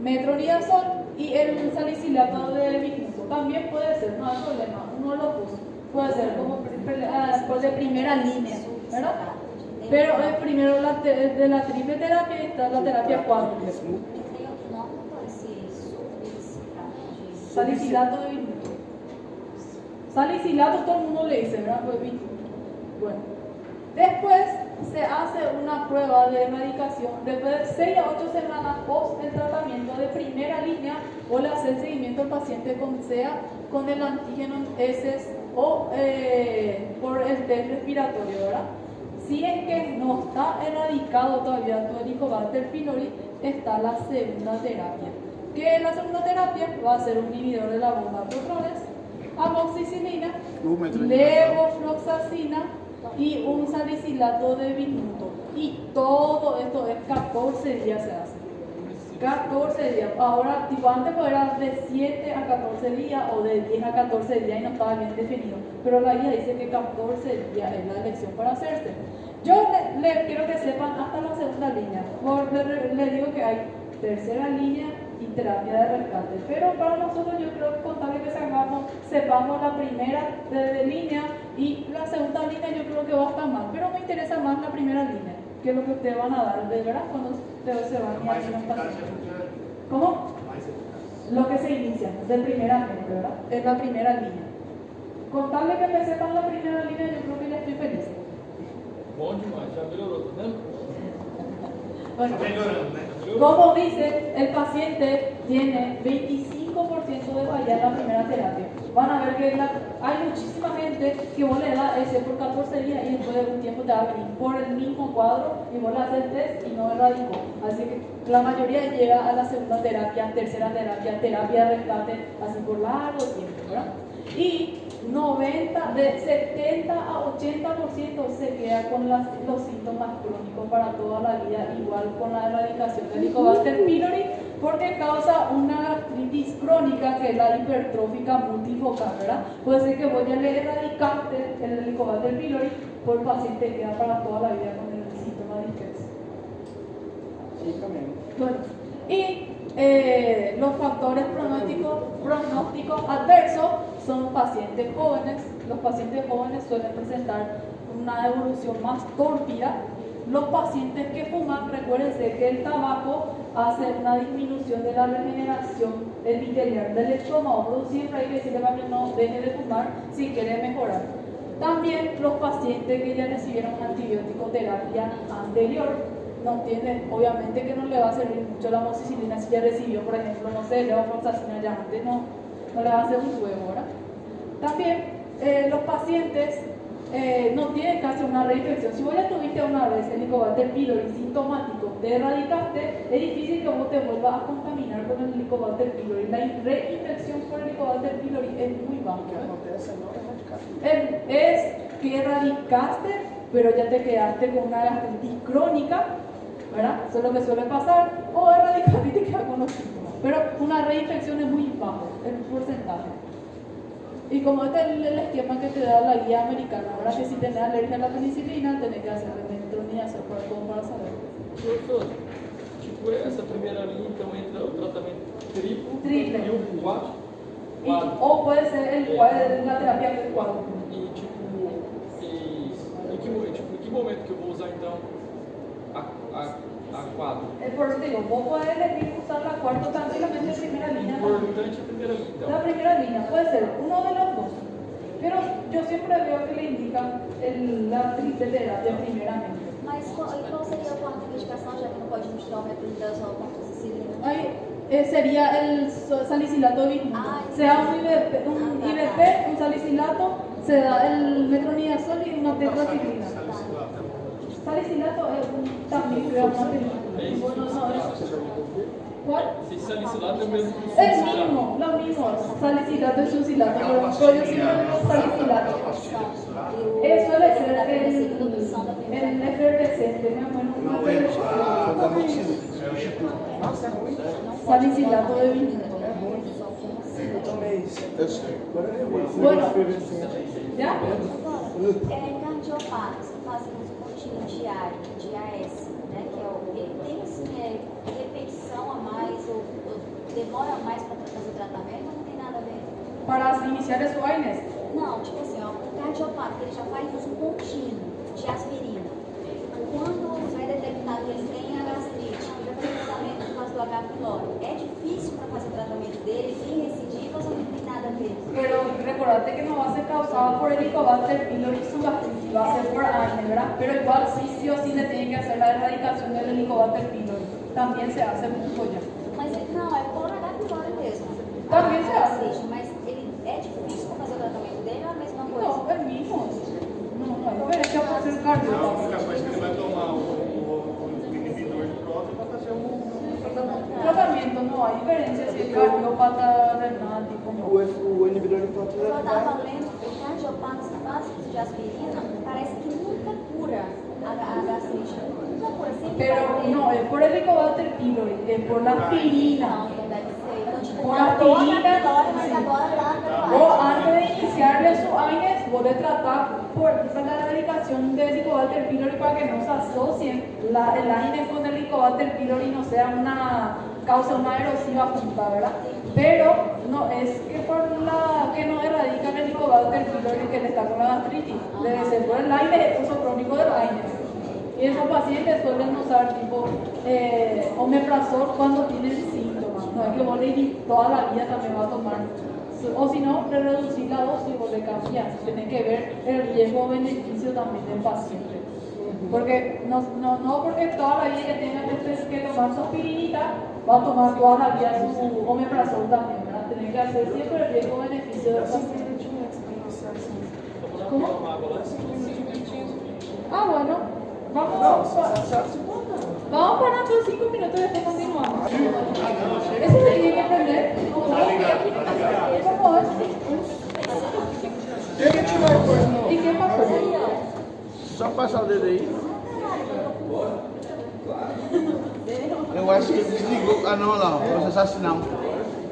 metronidazol y el salicilato de bismuto. También puede ser, no hay problema, uno de los dos. Puede ser como de primera línea, ¿verdad? Pero primero de la triple terapia está la terapia cuádruple. Salicilato de bismuto. Salicilato todo el mundo le dice, ¿verdad? Pues bismuto. Bueno. Después se hace una prueba de erradicación. Después de 6 a 8 semanas post el tratamiento de primera línea, o le hace el seguimiento al paciente sea con el antígeno S o por el test respiratorio, ¿verdad? Si es que no está erradicado todavía tu Helicobacter pylori, está la segunda terapia. ¿Qué es la segunda terapia? Va a ser un inhibidor de la bomba de protones, amoxicilina, levofloxacina y un salicilato de bismuto. Y todo esto es 14 días se hace. 14 días. Ahora, tipo antes era de 7 a 14 días o de 10 a 14 días y no estaba bien definido. Pero la guía dice que 14 días es la elección para hacerse. Yo le quiero que sepan hasta la segunda línea. Le digo que hay tercera línea y terapia de rescate. Pero para nosotros yo creo que contarle que sepamos la primera de línea y la segunda línea yo creo que va a estar mal. Pero me interesa más la primera línea, que es lo que ustedes van a dar, de verdad, cuando ustedes se van a ir a los pacientes. ¿Cómo? Lo que se inicia, de primera mente, ¿verdad? Es la primera línea. Contarle que me sepan la primera línea, yo creo que ya estoy feliz. Bom demais, já melhorou, tá vendo? Bueno, Está melhorando, né? como dice, el paciente tiene 25% de falla en la primera terapia. Van a ver que hay muchísima gente que vos le das ese por 14 días y después de un tiempo te va a venir por el mismo cuadro y vos le haces el test y no erradicó. Así que la mayoría llega a la segunda terapia, tercera terapia, terapia de rescate, así por largo tiempo, ¿verdad? Y 70 a 80% se queda con los síntomas crónicos para toda la vida, igual con la erradicación del Helicobacter pylori, porque causa una gastritis crónica que es la hipertrófica multifocal, ¿verdad? Puede ser que vos ya le erradicaste el Helicobacter pylori, por el paciente queda para toda la vida con el síntoma de infección. Sí, también. Bueno, y los factores pronósticos adversos son pacientes jóvenes. Los pacientes jóvenes suelen presentar una evolución más tórpida. Los pacientes que fuman, recuérdense que el tabaco hace una disminución de la regeneración epitelial del estómago, pero siempre hay que decirle para que no deje de fumar si quiere mejorar. También los pacientes que ya recibieron antibiótico-terapia anterior, no tienen, obviamente que no le va a servir mucho la amoxicilina si ya recibió, por ejemplo, no sé, levofloxacina ya antes, no le va a hacer un huevo, ¿verdad? También los pacientes no tienen casi una reinfección. Si vos ya tuviste una vez el Helicobacter pylori sintomático, te erradicaste, es difícil que vos te vuelvas a contaminar con el Helicobacter pylori. La reinfección por el Helicobacter pylori es muy baja. O que acontece no é erradicar. Es que erradicaste, pero ya te quedaste con una gastritis crónica, ¿verdad? Eso es lo que suele pasar, o erradicaste y te quedas con los síntomas. Pero una reinfección es muy bajo, el porcentaje. Y como este es el esquema que te da la guía americana, ahora que si tenés alergia a la penicilina, tenés que hacer metronidación para saber. Professor, tipo, essa primeira linha, então, entra o tratamento Triple. e o quadro. O puede ser la terapia del cuadro. E, em que momento que eu vou usar, então, a quadro? Por eso digo, vos podés elegir usar la cuarta tranquilamente en primera línea. Importante a primeira linha, então. La primera línea puede ser uno de los dos, pero yo siempre veo que le indican la triple terapia primeramente. Mas qual seria a quarta indicação, já que não pode misturar o metronidazol com a amoxicilina? Ahí sería el salicilato de bismuto. Se da un IBP, un salicilato, se da el metronidazol y una tetraciclina. Salicilato es también creo una ¿Cuál? Se salicilato é o mesmo que El mismo, lo mismo, salicilato y sucilato, pero yo siempre veo salicilato. Eso suele ser el efervescente, mi amor, no Nossa, é ruim. salicilato de bismuto. É ruim. Eu tomei isso. Eu sei. Agora eu vou. Bueno, Efervescente. ¿ya? Cardiopatas que fazem uso contínuo diário de AS, né, que é ele tem assim, repetição a mais ou demora mais para fazer o tratamento ou não tem nada a ver? Para iniciar su AINES. Não, tipo assim, ó, o cardiopata ele já faz uso contínuo de aspirina. Quando vai detectar que ele tem a gastrite, que vai fazer tratamento por causa do H. pylori, é difícil para fazer o tratamento dele sem recidivas ou não tem nada a ver? Pero recordate que no va a ser causada por el Helicobacter pylori su gastritis, va a ser por AINES, ¿verdad? Pero igual sí o sí le tienen que hacer la erradicación del Helicobacter pylori. También se hace mucho ya. Mas ele não, é por H. pylori mesmo. Também se hace. Mas ele é difícil para fazer o tratamento dele ou é a mesma coisa? No, es mismo. No hay diferencia por ser A única cardiopata. coisa que ele vai tomar o inibidor de próton para fazer Tratamiento no hay diferencia si es cardiopata reumático. O inibidor de próton Eu vai. estava lendo que o cardiopata que faz uso de aspirina parece que nunca cura a gastrite. Nunca cura, sempre Pero vai ter. no, es por el Helicobacter pylori, es por la aspirina. Não, não deve ser. Então, tipo, Por matou a aspirina, pylori, mas sim. agora lá Vos antes de iniciarle su AINES, vos de tratar por la erradicación del Helicobacter pylori para que no se asocien el AINES con el Helicobacter pylori y no sea una causa una erosiva junta, ¿verdad? Pero no es que por la que no erradica el Helicobacter pylori que le está con la gastritis, debe ser por el AINES, el uso crónico del AINES. Y esos pacientes suelen usar tipo omeprazol cuando tienen síntomas. No es que vos le toda la vida también va a tomar. O si no, de reducir la dosis o de cambiar. Tienen que ver el riesgo-beneficio también del paciente. Porque no porque toda la vida tenga que tomar su aspirinita, va a tomar toda la vida su omeprazol también, ¿verdad? Tienen que hacer siempre el riesgo-beneficio del paciente. ¿Cómo? Ah, bueno. Vamos parar por 5 minutos y después continuamos. Eso se tiene que aprender. ¿Cómo es? ¿Y qué pasó? Só passar o dedo aí. Eu acho que desligou. Ah, não, lá, vou acessar sinal.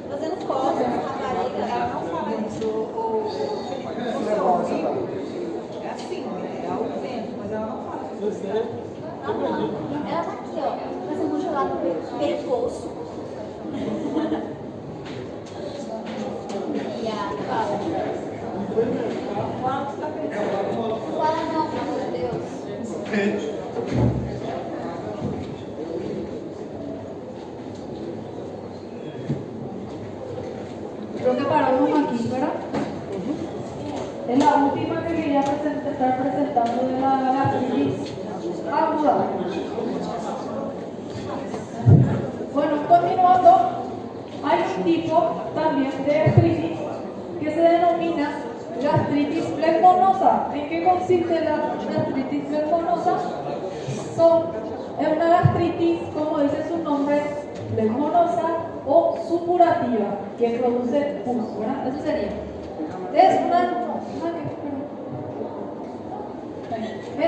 fazendo coisa, rapariga. Ela não fala isso, o Felipe. Você ouviu? É assim, é ao vento, mas ela não fala. Ela tá aqui, ó, fazendo um gelado no pescoço. E a Fala o que você tá pensando. fala não, pelo amor de Deus. Creo que paramos aquí, ¿verdad? Es la última que quería estar presentando de la gastritis aguda. Bueno, continuando, hay un tipo también de gastritis que se denomina gastritis flegmonosa. ¿En qué consiste la gastritis flegmonosa? Es una gastritis, como dice su nombre, flegmonosa o supurativa, que produce pus, ¿verdad? Eso sería. Es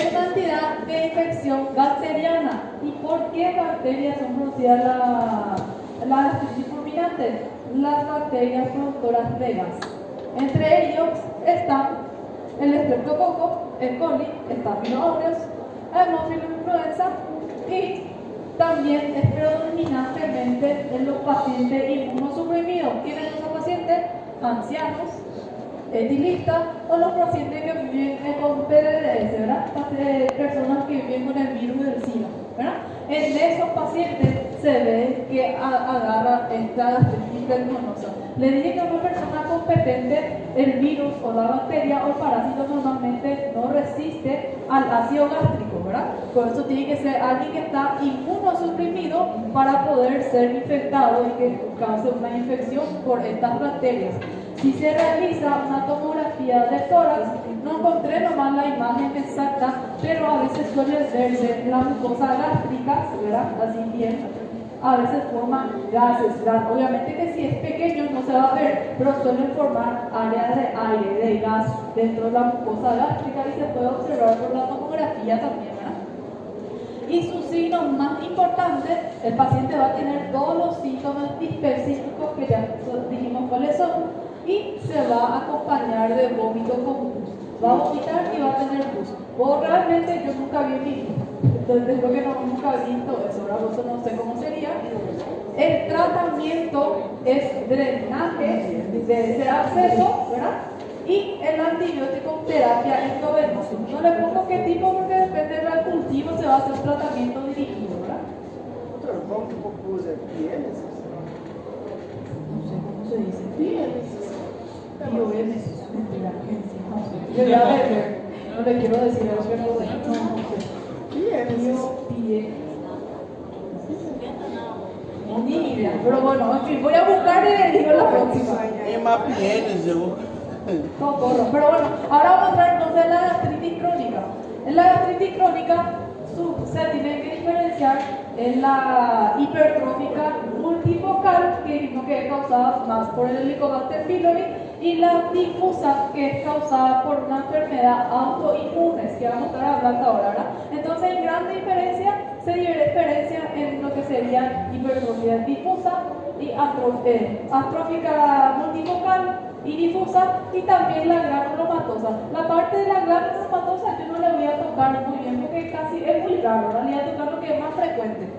una entidad de infección bacteriana. ¿Y por qué bacterias son producidas la gastritis fulminante? Las bacterias productoras de gas. Entre ellos están el Streptococcus, E. coli, Staphylococcus aureus, Haemophilus influenza y también es predominantemente en los pacientes inmunosuprimidos. ¿Quiénes son esos pacientes? Ancianos, etilistas o los pacientes que viven con PDDS, ¿verdad? Personas que viven con el virus del SIDA, ¿verdad? En esos pacientes se ve que agarra esta gastritis flegmonosa. Le dije que a una persona competente, el virus o la bacteria o el parásito normalmente no resiste al ácido gástrico, ¿verdad? Por eso tiene que ser alguien que está inmunosuprimido para poder ser infectado y que cause una infección por estas bacterias. Si se realiza una tomografía de tórax, no encontré nomás la imagen exacta, pero a veces suele verse la mucosa gástrica, ¿verdad? Así bien. A veces forman gases, ¿verdad? Obviamente que si es pequeño no se va a ver, pero suelen formar áreas de aire, de gas dentro de la mucosa gástrica y se puede observar por la tomografía también, ¿verdad? Y sus signos más importantes, el paciente va a tener todos los síntomas específicos que ya dijimos cuáles son, y se va a acompañar de vómito con pus. Va a vomitar y va a tener pus. O realmente yo nunca vi en mi vida. Entonces creo que nunca he visto eso, ¿verdad? Por eso no sé cómo sería. El tratamiento es drenaje de ese absceso, ¿verdad? Y el antibiótico terapia endovenosa. No le pongo qué tipo porque depende del cultivo se va a hacer un tratamiento dirigido, ¿verdad? Doutor, vamos um pouco para os piénesis? No sé cómo se dice. Piénesis. Piénesis. Mentira. Yo ya no le quiero decir algo que no sé. Piénesis. Ni idea. Pero bueno, en fin, voy a buscar y le digo la próxima. Hemapienes, Socorro. Pero bueno, ahora vamos a entrar entonces en la gastritis crónica. En la gastritis crónica se tiene que diferenciar en la hipertrófica multifocal, que es causada más por el Helicobacter pylori, y la difusa, que es causada por una enfermedad autoinmune, que vamos a estar hablando ahora, ¿verdad? Entonces, en gran diferencia, se diferencia en lo que sería hipertrofia difusa y atrófica multifocal y difusa, y también la granulomatosa. La parte de la granulomatosa yo no le voy a tocar muy bien porque casi es muy raro, ¿verdad? Le voy a tocar lo que es más frecuente.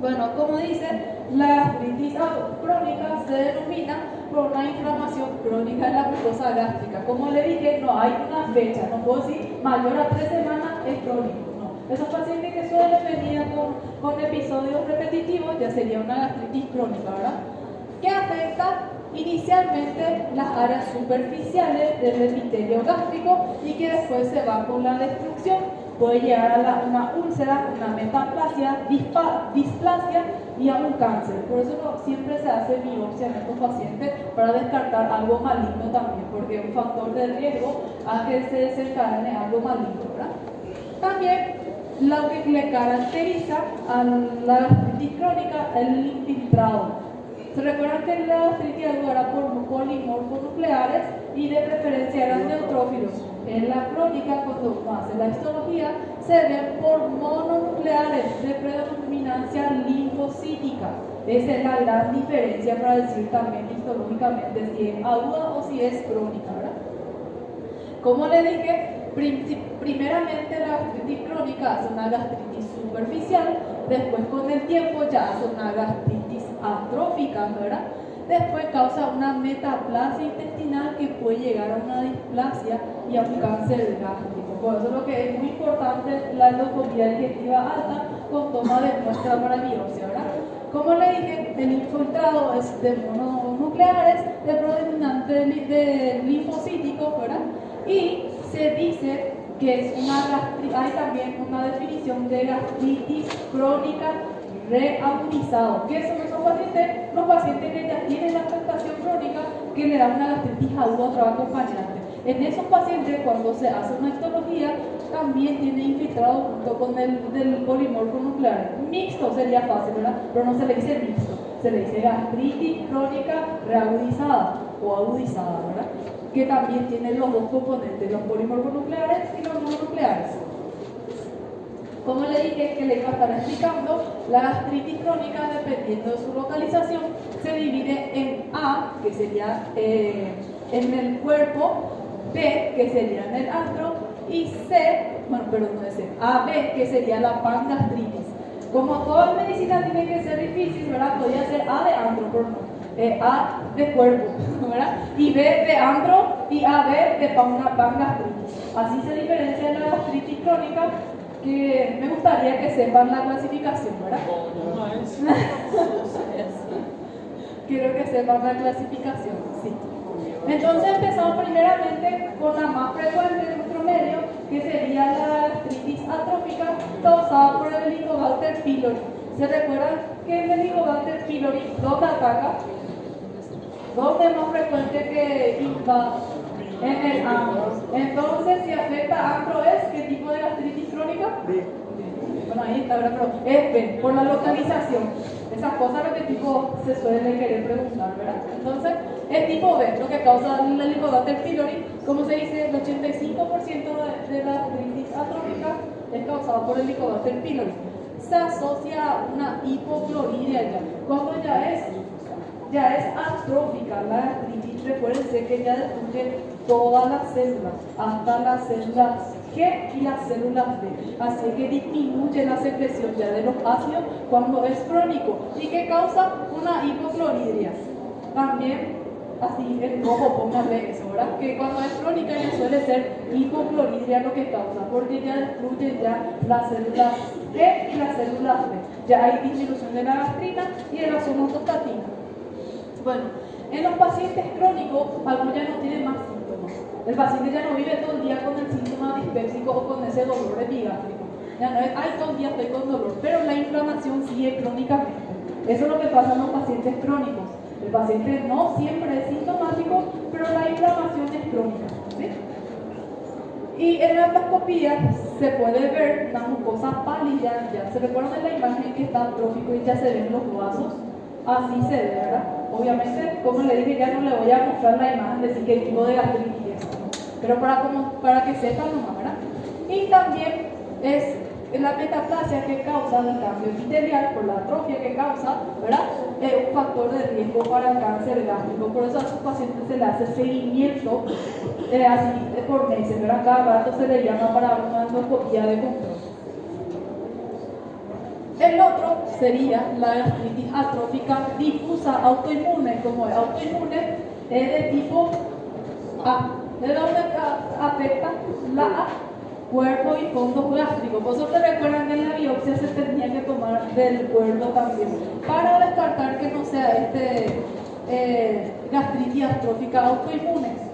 Bueno, como dice, la gastritis crónica se denomina por una inflamación crónica de la mucosa gástrica. Como le dije, no hay una fecha, no puedo decir mayor a 3 semanas es crónico. No. Esos pacientes que suelen venir con episodios repetitivos ya sería una gastritis crónica, ¿verdad? Que afecta inicialmente las áreas superficiales del epitelio gástrico y que después se va con la destrucción. Puede llegar a una úlcera, una metaplasia, displasia y a un cáncer. Por eso siempre se hace biopsia en estos pacientes para descartar algo maligno también, porque es un factor de riesgo a que se desencadene algo maligno, ¿verdad? También lo que le caracteriza a la gastritis crónica es el infiltrado. Se recuerdan que la gastritis era por polimorfonucleares y de preferencia eran neutrófilos. En la crónica, cuando uno hace la histología, se ven por mononucleares de predominancia linfocítica. Esa es la gran diferencia para decir también histológicamente si es aguda o si es crónica, ¿verdad? Como le dije, primeramente la gastritis crónica hace una gastritis superficial, después con el tiempo ya hace una gastritis atrófica, ¿verdad? Después causa una metaplasia intestinal que puede llegar a una displasia y a un cáncer gástrico. Por eso lo que es muy importante la endoscopia digestiva alta con toma de muestra para biopsia, ¿verdad? Como le dije, el infiltrado es de mononucleares de predominante de linfocíticos, ¿verdad? Y se dice que es hay también una definición de gastritis crónica reagudizado. ¿Qué son esos pacientes? Los pacientes que ya tienen la afectación crónica que le da una gastritis aguda a otro acompañante. En esos pacientes, cuando se hace una histología, también tiene infiltrado junto con el del polimorfo nuclear. Mixto sería fácil, ¿verdad? Pero no se le dice mixto, se le dice gastritis crónica reagudizada o agudizada, ¿verdad? Que también tiene los dos componentes, los polimorfos nucleares y los mononucleares. Como le dije que le iba a estar explicando, la gastritis crónica, dependiendo de su localización, se divide en A, que sería en el cuerpo, B, que sería en el antro, y C, bueno, perdón, no es C, AB, que sería la pangastritis. Como toda medicina tiene que ser difícil, ¿verdad? Podría ser A de antro, pero no, A de cuerpo, ¿verdad? Y B de antro y AB de pangastritis. Así se diferencia la gastritis crónica, que me gustaría que sepan la clasificación, ¿verdad? Quiero que sepan la clasificación, sí. Entonces empezamos primeramente con la más frecuente de nuestro medio, que sería la gastritis atrófica causada por el Helicobacter pylori. ¿Se recuerdan que el Helicobacter pylori dónde ataca? ¿Dónde es más frecuente que invade? En el antro. Entonces, si afecta antro, ¿qué tipo de gastritis crónica? Bueno, ahí está, ¿verdad? Pero es B, por la localización. Esas cosas lo que tipo se suele querer preguntar, ¿verdad? Entonces, es tipo B, lo que causa el Helicobacter pylori. Como se dice, el 85% de la gastritis atrófica es causado por el Helicobacter pylori. Se asocia a una hipocloridia ya. Cuando ya es atrófica la gastritis, recuérdense que ya destruye todas las células, hasta las células G y las células D. Así que disminuye la secreción ya de los ácidos cuando es crónico y que causa una hipocloridria. También, así en rojo, pónganle eso, ¿verdad? Que cuando es crónica ya suele ser hipocloridria lo que causa, porque ya destruye ya las células G y las células D. Ya hay disminución de la gastrina y de la somatostatina. Bueno, en los pacientes crónicos, algunos ya no tienen más síntomas. El paciente ya no vive todo el día con el síntoma dispépsico o con ese dolor epigástrico. Ya no es, ay, todo el día estoy con dolor, pero la inflamación sigue crónicamente. Eso es lo que pasa en los pacientes crónicos. El paciente no siempre es sintomático, pero la inflamación es crónica, ¿sí? Y en la endoscopía se puede ver una mucosa pálida. Ya se recuerdan de la imagen que está atrófico y ya se ven los vasos. Así se ve, ¿verdad? Obviamente, como le dije, ya no le voy a mostrar la imagen de qué tipo de gastritis es, pero para que sepan nomás, ¿verdad? Y también es la metaplasia que causa el cambio epitelial por la atrofia que causa, ¿verdad? Un factor de riesgo para el cáncer gástrico. Por eso a sus pacientes se le hace seguimiento así por meses, ¿verdad? Cada rato se le llama para una endoscopía de control. El otro sería la gastritis atrófica difusa autoinmune. Como es autoinmune, es de tipo A, de donde afecta la A, cuerpo y fondo gástrico. Por eso te recuerdan que en la biopsia se tenía que tomar del cuerpo también, para descartar que no sea gastritis atrófica autoinmune.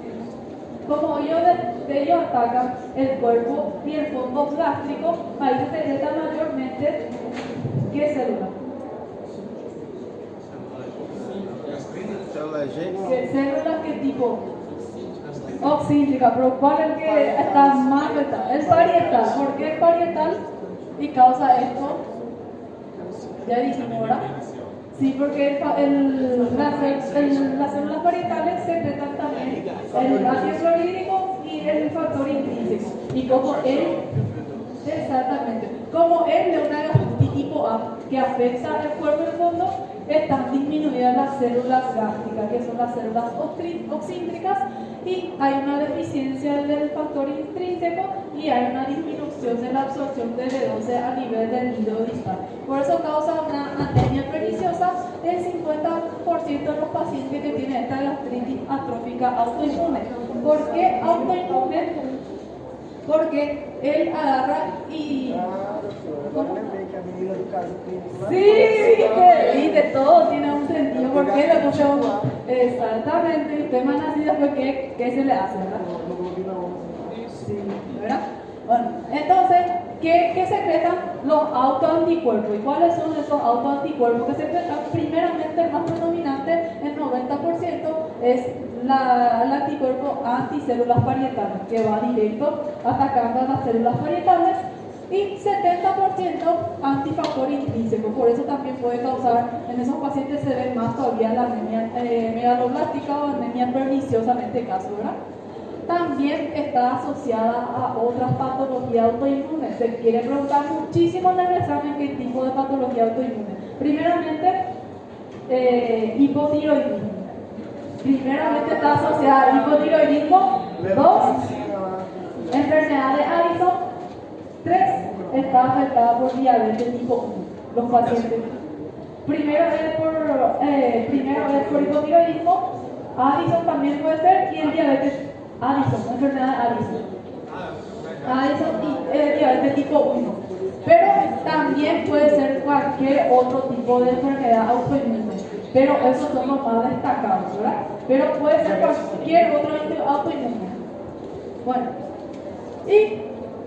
Como ellos atacan el cuerpo y el fondo gástrico, ahí se detecta mayormente ¿qué célula? ¿Células qué tipo? Oxíntrica, pero ¿cuál es el que está más afectado? El parietal. ¿Por qué el parietal? Y causa esto, ya dijimos, ¿verdad? Sí, porque las células parietales secretan también el ácido clorhídrico y el factor intrínseco. Y como como él de una gastritis tipo A que afecta el cuerpo y el fondo, están disminuidas las células gástricas, que son las células oxíntricas, y hay una deficiencia del factor intrínseco y hay una disminución de la absorción de B12 a nivel del hilo distal. Por eso causa una anemia perniciosa del 50% de los pacientes que tienen esta gastritis atrófica autoinmune. ¿Por qué autoinmune? Porque él agarra y... Agora lembrei que a menina do caso clínico lá Sí, viste, todo tiene un sentido. ¿Por qué le puse un... Exactamente, usted más nacido, pues ¿qué se le hace, verdad? no globina 11. Sí, ¿verdad? Bueno, entonces, ¿qué secretan los autoanticuerpos? ¿Y cuáles son esos autoanticuerpos que secretan? Primeramente, el más predominante, el 90%, es el anticuerpo anticélulas parietales, que va directo atacando a las células parietales, y 70% antifactor intrínseco. Por eso también puede causar, en esos pacientes se ve más todavía la anemia megaloblástica o anemia perniciosamente caso, ¿verdad? También está asociada a otras patologías autoinmunes. Se quiere preguntar muchísimo en el examen qué tipo de patología autoinmune. Primeramente, hipotiroidismo. Primeramente está asociada a hipotiroidismo. 2, enfermedad de Addison. 3, está afectada por diabetes tipo 1. Los pacientes. Primero es por hipotiroidismo. Addison también puede ser, y el diabetes Addison, enfermedad de Addison y diabetes tipo 1. Pero también puede ser cualquier otro tipo de enfermedad autoinmune. Pero esos son los más destacados, ¿verdad? Pero puede ser cualquier otro autoinmune. Bueno, y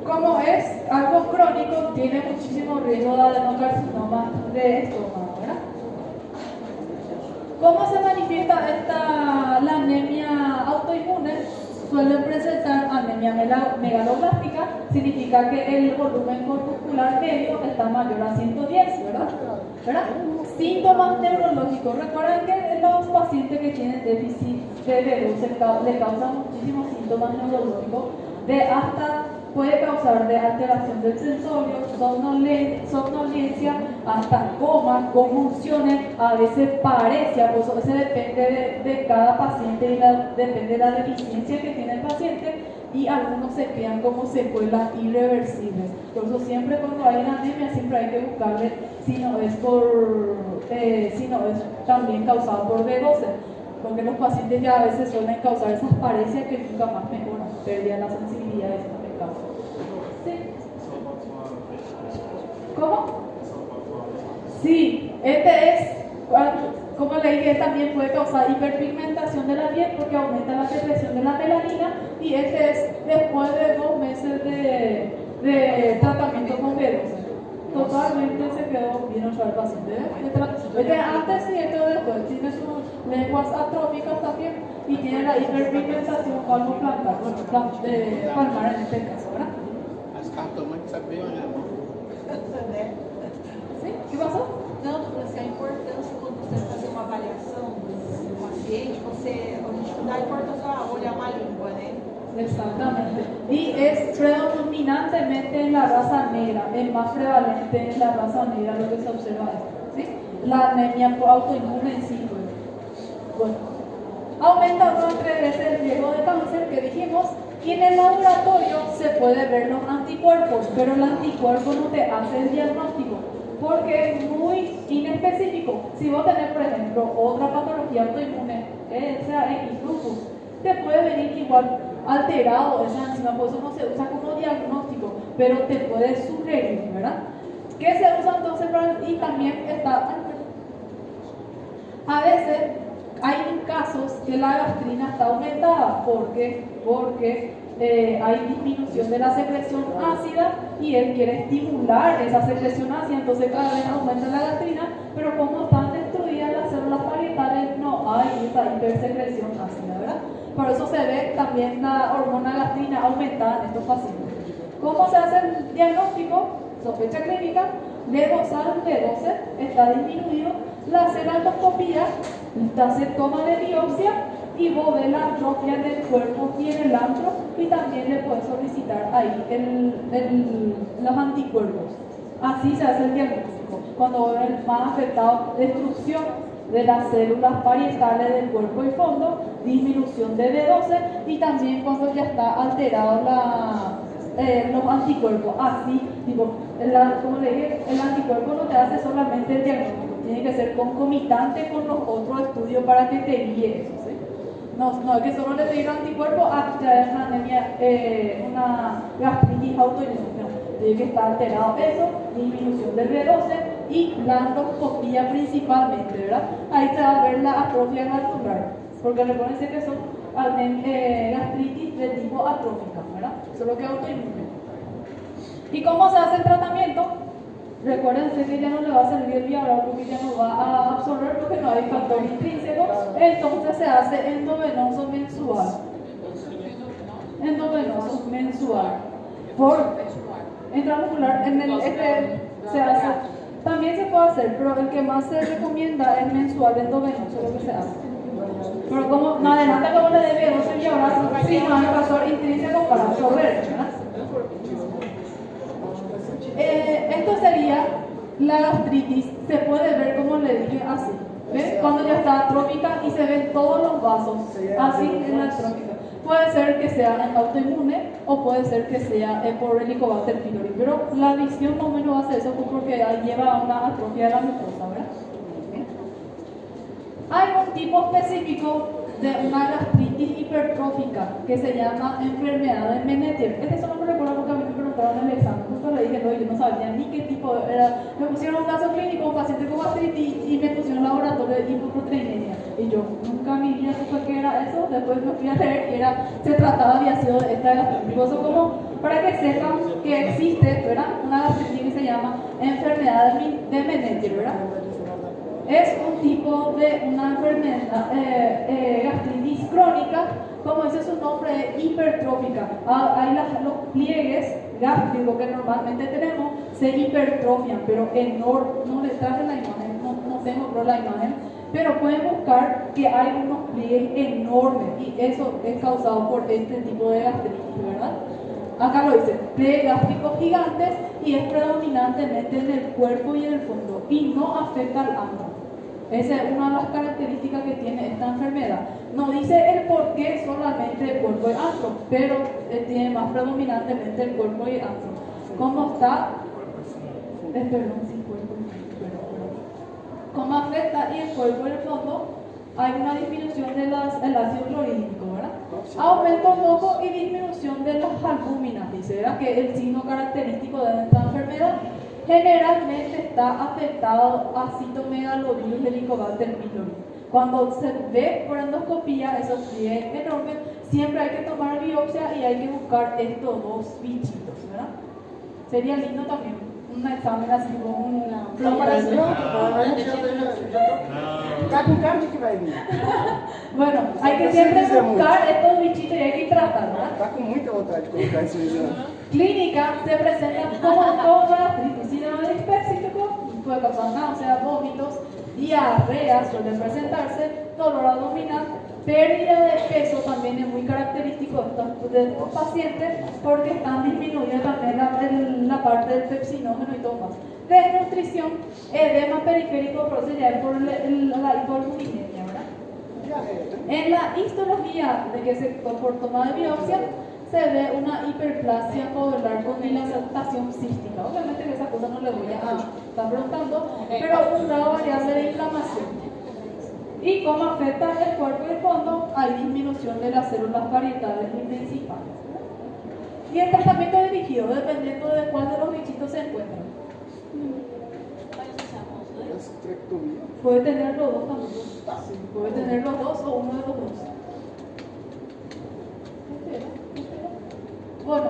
como es algo crónico, tiene muchísimo riesgo de adenocarcinoma de estómago, ¿verdad? ¿Cómo se manifiesta la anemia autoinmune? Suelen presentar anemia megaloblástica, significa que el volumen corpuscular medio está mayor a 110, ¿verdad? Síntomas neurológicos. Recuerden que los pacientes que tienen déficit de B12 le causan muchísimos síntomas neurológicos, puede causar de alteración del sensorio, somnolencia, hasta coma, convulsiones, a veces paresia, pues eso depende de cada paciente y depende de la deficiencia que tiene el paciente, y algunos se quedan como secuelas irreversibles. Por eso siempre cuando hay una anemia siempre hay que buscarle si no es también causado por B12, porque los pacientes ya a veces suelen causar esas parecias que nunca más mejoran, pérdida la sensibilidad de estos casos. ¿Sí? ¿Cómo? Sí, como le dije, también puede causar hiperpigmentación de la piel porque aumenta la secreción de la melanina, y este es después de 2 meses de tratamiento con B12. Totalmente se quedó bien otra vez el paciente. Antes y después tiene sus lenguas atróficas también y tiene la hiperpigmentación palmoplantar, palmar en este caso, ¿verdad? As cartomantes sabem olhar. ¿Sí? ¿Qué pasó? Não, porque assim, a importância quando você fazer uma avaliação do paciente, a gente dá a importância a olhar uma língua, né? Exactamente. Y es predominantemente en la raza negra, es más prevalente en la raza negra lo que se observa esto, ¿sí? La anemia autoinmune en sí, pues. Bueno, aumenta 2 o 3 veces el riesgo de cáncer que dijimos, y en el laboratorio se puede ver los anticuerpos, pero el anticuerpo no te hace el diagnóstico, porque es muy inespecífico. Si vos tenés, por ejemplo, otra patología autoinmune, sea X lupus, te puede venir igual alterado esa enzima, por eso no se usa como diagnóstico, pero te puede sugerir, ¿verdad? ¿Qué se usa entonces y también está, a veces hay casos que la gastrina está aumentada, porque hay disminución de la secreción ácida y él quiere estimular esa secreción ácida, entonces cada vez aumenta la gastrina, pero como están destruidas las células parietales no hay esa hipersecreción ácida, ¿verdad? Por eso se ve también la hormona gastrina aumentada en estos pacientes. ¿Cómo se hace el diagnóstico? Sospecha clínica, levosal B12 está disminuido, la hace la endoscopía, se toma de biopsia y vos ves la atrofia del cuerpo y en el antro, y también le puedes solicitar ahí los anticuerpos. Así se hace el diagnóstico. Cuando ven más afectado, destrucción de las células parietales del cuerpo y fondo, disminución de B12, y también cuando ya está alterado los anticuerpos. Así, como le dije, el anticuerpo no te hace solamente el diagnóstico, tiene que ser concomitante con los otros estudios para que te guíe eso, ¿sí? No es que solo le pedir anticuerpo a traer una anemia, una gastritis autoinmune. tiene que estar alterado eso, disminución del B12 y blandoscopía principalmente, ¿verdad? Ahí se va a ver la atrofia glandular, porque recuerden que son gastritis de tipo atrófica, ¿verdad? Solo que autoinmune. ¿Y cómo se hace el tratamiento? Recuérdense que ya no le va a servir el Viagra porque ya no va a absorber porque no hay factor intrínseco, entonces se hace endovenoso mensual. Endovenoso mensual. Por intramuscular, se hace. También se puede hacer, pero el que más se recomienda es mensual endovenoso, lo que se hace. Pero como más adelante como le debemos Viagra, sí, no hay factor intrínseco para absorber, ¿verdad? Esto sería la gastritis, se puede ver como le dije así, ¿ves? Cuando ya está atrófica y se ven todos los vasos, así es la atrófica. Puede ser que sea en autoinmune o puede ser que sea por Helicobacter pylori, pero la visión no menos hace eso porque lleva a una atrofia de la mucosa, ¿verdad? Hay un tipo específico de una gastritis hipertrófica que se llama enfermedad de Menetier. Este solo me recuerdo porque a mí me preguntaron en el examen, justo le dije, no, yo no sabía ni qué tipo era. Me pusieron un caso clínico, un paciente con gastritis y me pusieron laboratorio de hipoproteinemia. Y yo nunca en mi vida supe qué era eso, después me fui a leer y se trataba de ácido de esta gastritis. Eso como para que sepan que existe, ¿verdad? Una gastritis que se llama enfermedad de Menetier, ¿verdad? Es un tipo de una enfermedad gastritis crónica, como dice su nombre, hipertrófica. Hay los pliegues gástricos que normalmente tenemos se hipertrofian, pero no les traje la imagen, no tengo la imagen, pero pueden buscar que hay unos pliegues enormes y eso es causado por este tipo de gastritis, ¿verdad? Acá lo dice, pliegues gástricos gigantes y es predominantemente en el cuerpo y en el fondo y no afecta al ano. Esa es una de las características que tiene esta enfermedad. No dice el por qué solamente el cuerpo y el antro, pero tiene más predominantemente el cuerpo y el antro. ¿Cómo está? ¿Cómo afecta? Y el cuerpo y el fondo hay una disminución del ácido clorhídrico, ¿verdad? Aumento un poco y disminución de las albúminas, dice, ¿verdad? Que es el signo característico de esta enfermedad. Generalmente está afectado a citomegalovirus Helicobacter pylori. Cuando se ve por endoscopía esos pliegues enormes, siempre hay que tomar biopsia y hay que buscar estos dos bichitos, ¿verdad? Sería lindo también un examen así con una preparación. Bueno, hay que siempre buscar estos bichitos y hay que tratar, ¿verdad? Está com muita vontade de colocar esse exame. Clínica se presenta como toda gastritis, síndrome específico, puede causar náuseas, vómitos, diarrea, suele presentarse, dolor abdominal, pérdida de peso también es muy característico de estos pacientes porque están disminuyendo también la parte del pepsinógeno y todo más. Desnutrición, edema periférico, pero se llama por la hipoalbuminemia, ¿verdad? En la histología por toma de biopsia se ve una hiperplasia nodular con dilatación cística. Obviamente que esa cosa no le voy a estar preguntando, pero un grado variable de inflamación. Y cómo afecta el cuerpo y el fondo, hay disminución de las células parietales y principales. Y el tratamiento es dirigido dependiendo de cuál de los bichitos se encuentran. Puede tener los dos también. Sí, puede tener los dos o uno de los dos. Bueno,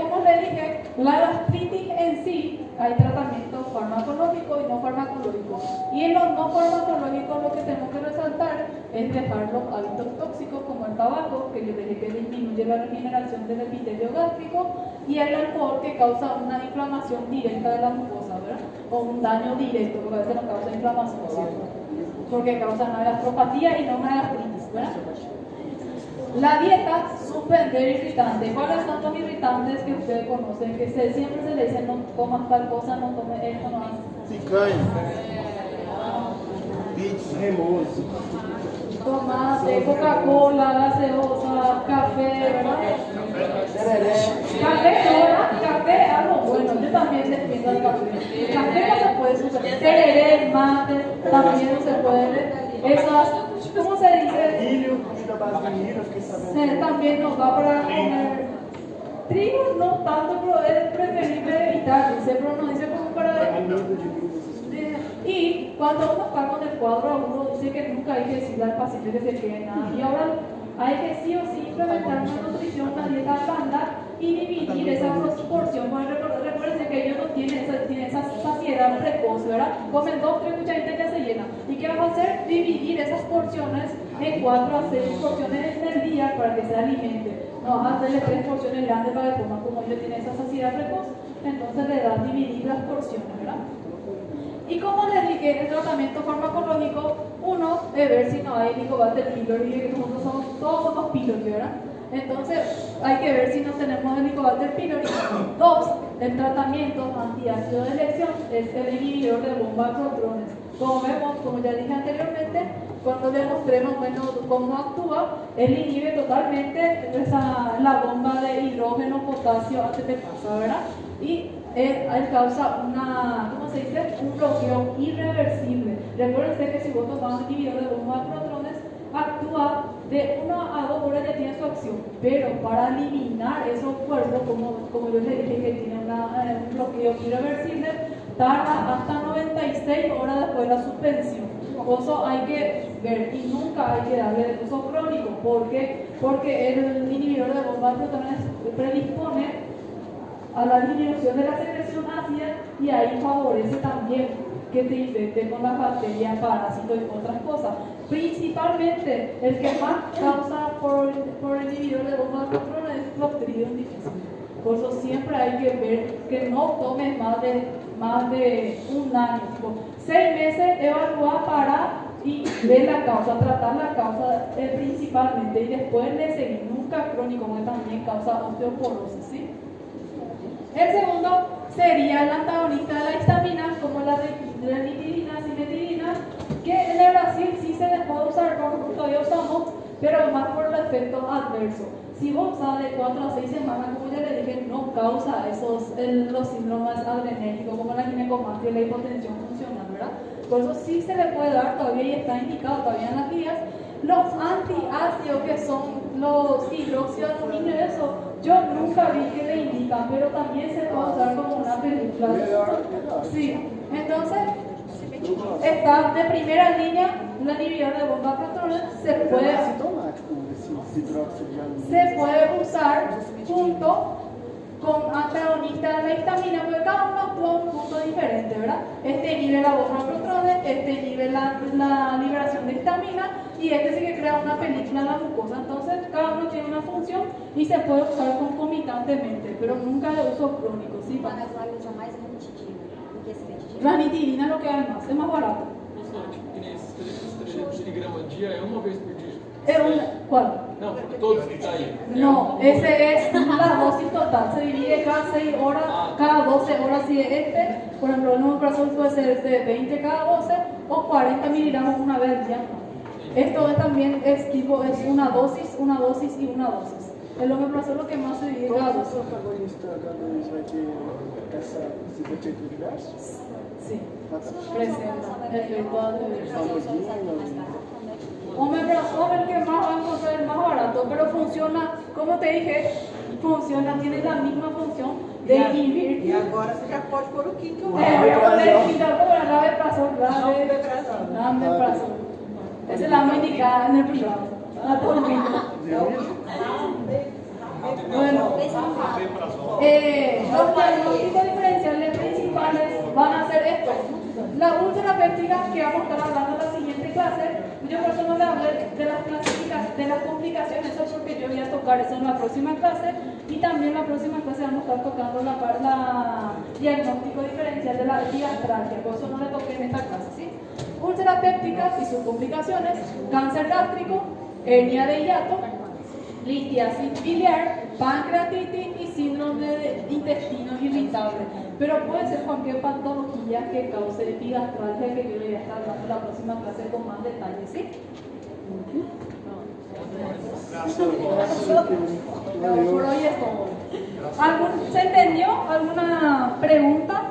como les dije, la gastritis en sí hay tratamiento farmacológico y no farmacológico. Y en los no farmacológicos lo que tenemos que resaltar es dejar los hábitos tóxicos como el tabaco, que yo dije que disminuye la regeneración del epitelio gástrico, y el alcohol, que causa una inflamación directa de la mucosa, ¿verdad? O un daño directo, porque a veces no causa inflamación, ¿cierto? Porque causa una gastropatía y no una gastritis, ¿verdad? La dieta, suspender irritantes. ¿Cuáles son los irritantes que ustedes conocen? Que siempre se le dice no comas tal cosa, no tomes esto, no hagas. Picanha. Pizza. Remoso. Tomate, Coca-Cola, gaseosa, café, ¿verdad? Café, ¿verdad? Café, algo bueno. Yo también defiendo el café. Café no se puede suspender. Tereré, mate, también no se puede. Esas, ¿cómo se dice? Milho, comida base de milho, fiquei sabendo. También nos va para comer Trigo no tanto, pero es preferible evitar, dice, pero no dice como para... Y cuando uno está con el cuadro agudo, dice que nunca hay que decirle al paciente que se quede nada. Y ahora hay que sí o sí implementar una nutrición, una dieta blanda y dividir esa porción. Bueno, recuerden que ellos no tienen esa saciedad precoz, ¿verdad? Comen 2-3 cucharitas y ya se llenan. ¿Y qué vamos a hacer? Dividir esas porciones en 4 a 6 porciones en el día para que se alimente. No vas a hacerle 3 porciones grandes para que coman, como ellos tienen esa saciedad precoz, entonces le das dividir las porciones, ¿verdad? Y como les dije, el tratamiento farmacológico, uno es ver si no hay Helicobacter pylori, que nosotros todos somos pylori, ¿verdad? Entonces hay que ver si no tenemos Helicobacter pylori. 2, el tratamiento antiácido de elección es el inhibidor de bomba de protones. Como vemos, como ya dije anteriormente, cuando demostré más o menos cómo actúa, él inhibe totalmente la bomba de hidrógeno, potasio, ATP-pasa, ¿verdad? Y él causa un bloqueo irreversible. Recuerden que si vos tomás un inhibidor de bomba de protones, actúa de 1 a 2 horas, ya tiene su acción, pero para eliminar esos cuerpos, como yo les dije que tiene un bloqueo irreversible, tarda hasta 96 horas después de la suspensión. Eso hay que ver y nunca hay que darle de uso crónico. ¿Por qué? Porque el inhibidor de bomba de protones predispone a la disminución de la secreción ácida y ahí favorece también que te infecte con las bacterias, parásitos y otras cosas. Principalmente, el que más causa por el inhibidor de bomba de protones es Clostridium difficile. Por eso siempre hay que ver que no tomes más de un año, tipo 6 meses, evaluar, parar y ver la causa, tratar la causa principalmente y después le seguir, nunca crónico, que también causa osteoporosis, ¿sí? El segundo sería el antagonista de la histamina, como la ranitidina, cimetidina, que en el Brasil sí se les puede usar, todavía usamos, pero más por el efecto adverso. Si vos usas de 4 a 6 semanas, como ya le dije, no causa los síndromes adrenérgicos, como la ginecomastia y la hipotensión funcional, ¿verdad? Por eso sí se le puede dar todavía y está indicado todavía en las guías. Los antiácidos, que son los hidroxialuminio, eso yo nunca vi que le indican, pero también se puede usar como una película. Sí, entonces está de primera línea la inhibidor de bomba de protones, se puede usar junto con antagonista de la histamina, porque cada uno actúa un punto diferente, ¿verdad? Este inhibe la bomba de protones, este inhibe la liberación de histamina y este sí que crea una película en la mucosa. Entonces cada uno tiene una función y se puede usar concomitantemente, pero nunca de uso crónico, ¿sí? Mas lá ele usa mais ranitidina do que cimetidina. Ranitidina es lo que hay más, es más barato. Pessoal, que nem esses 300 miligramas dia é uma vez por dia. ¿Cuál? Não, todos que está aí. No, ese es la dosis total, se divide cada 6 horas, cada 12 horas. Si es por ejemplo, el omeprazol puede ser de 20 cada 12 o 40 miligramos una vez al día. Esto también es una dosis y una dosis. El omeprazol es lo que más se divide cada Todo 12. protagonista cada vez vai ter esses efeitos diversos? Sí, Isso presenta efecto adverso. mais Omeprazol es el que más va a encontrar, el más barato, pero funciona, como te dije, tiene la misma función de inhibir. E agora você já pode pôr o quinto Voy a poner el quinto, como la Lameprazol, Lameprazol. Esa es la más indicada en el privado. La tormenta. Bueno, los diagnósticos diferenciales principales van a ser estos. La úlcera péptica, que vamos a estar hablando en la siguiente clase. Yo por eso no le hablé de las complicaciones, eso porque yo voy a tocar eso en la próxima clase. Y también en la próxima clase vamos a estar tocando la diagnóstico diferencial de la diastralgia. Por eso no le toqué en esta clase, ¿sí? Úlcera péptica y sus complicaciones, cáncer gástrico, hernia de hiato, litiasis biliar, pancreatitis y síndrome de intestino irritable. Pero puede ser cualquier patología que cause epigastralgia, que yo le voy a estar dando en la próxima clase con más detalles, ¿sí? Por hoy es todo. ¿Se entendió? ¿Alguna pregunta?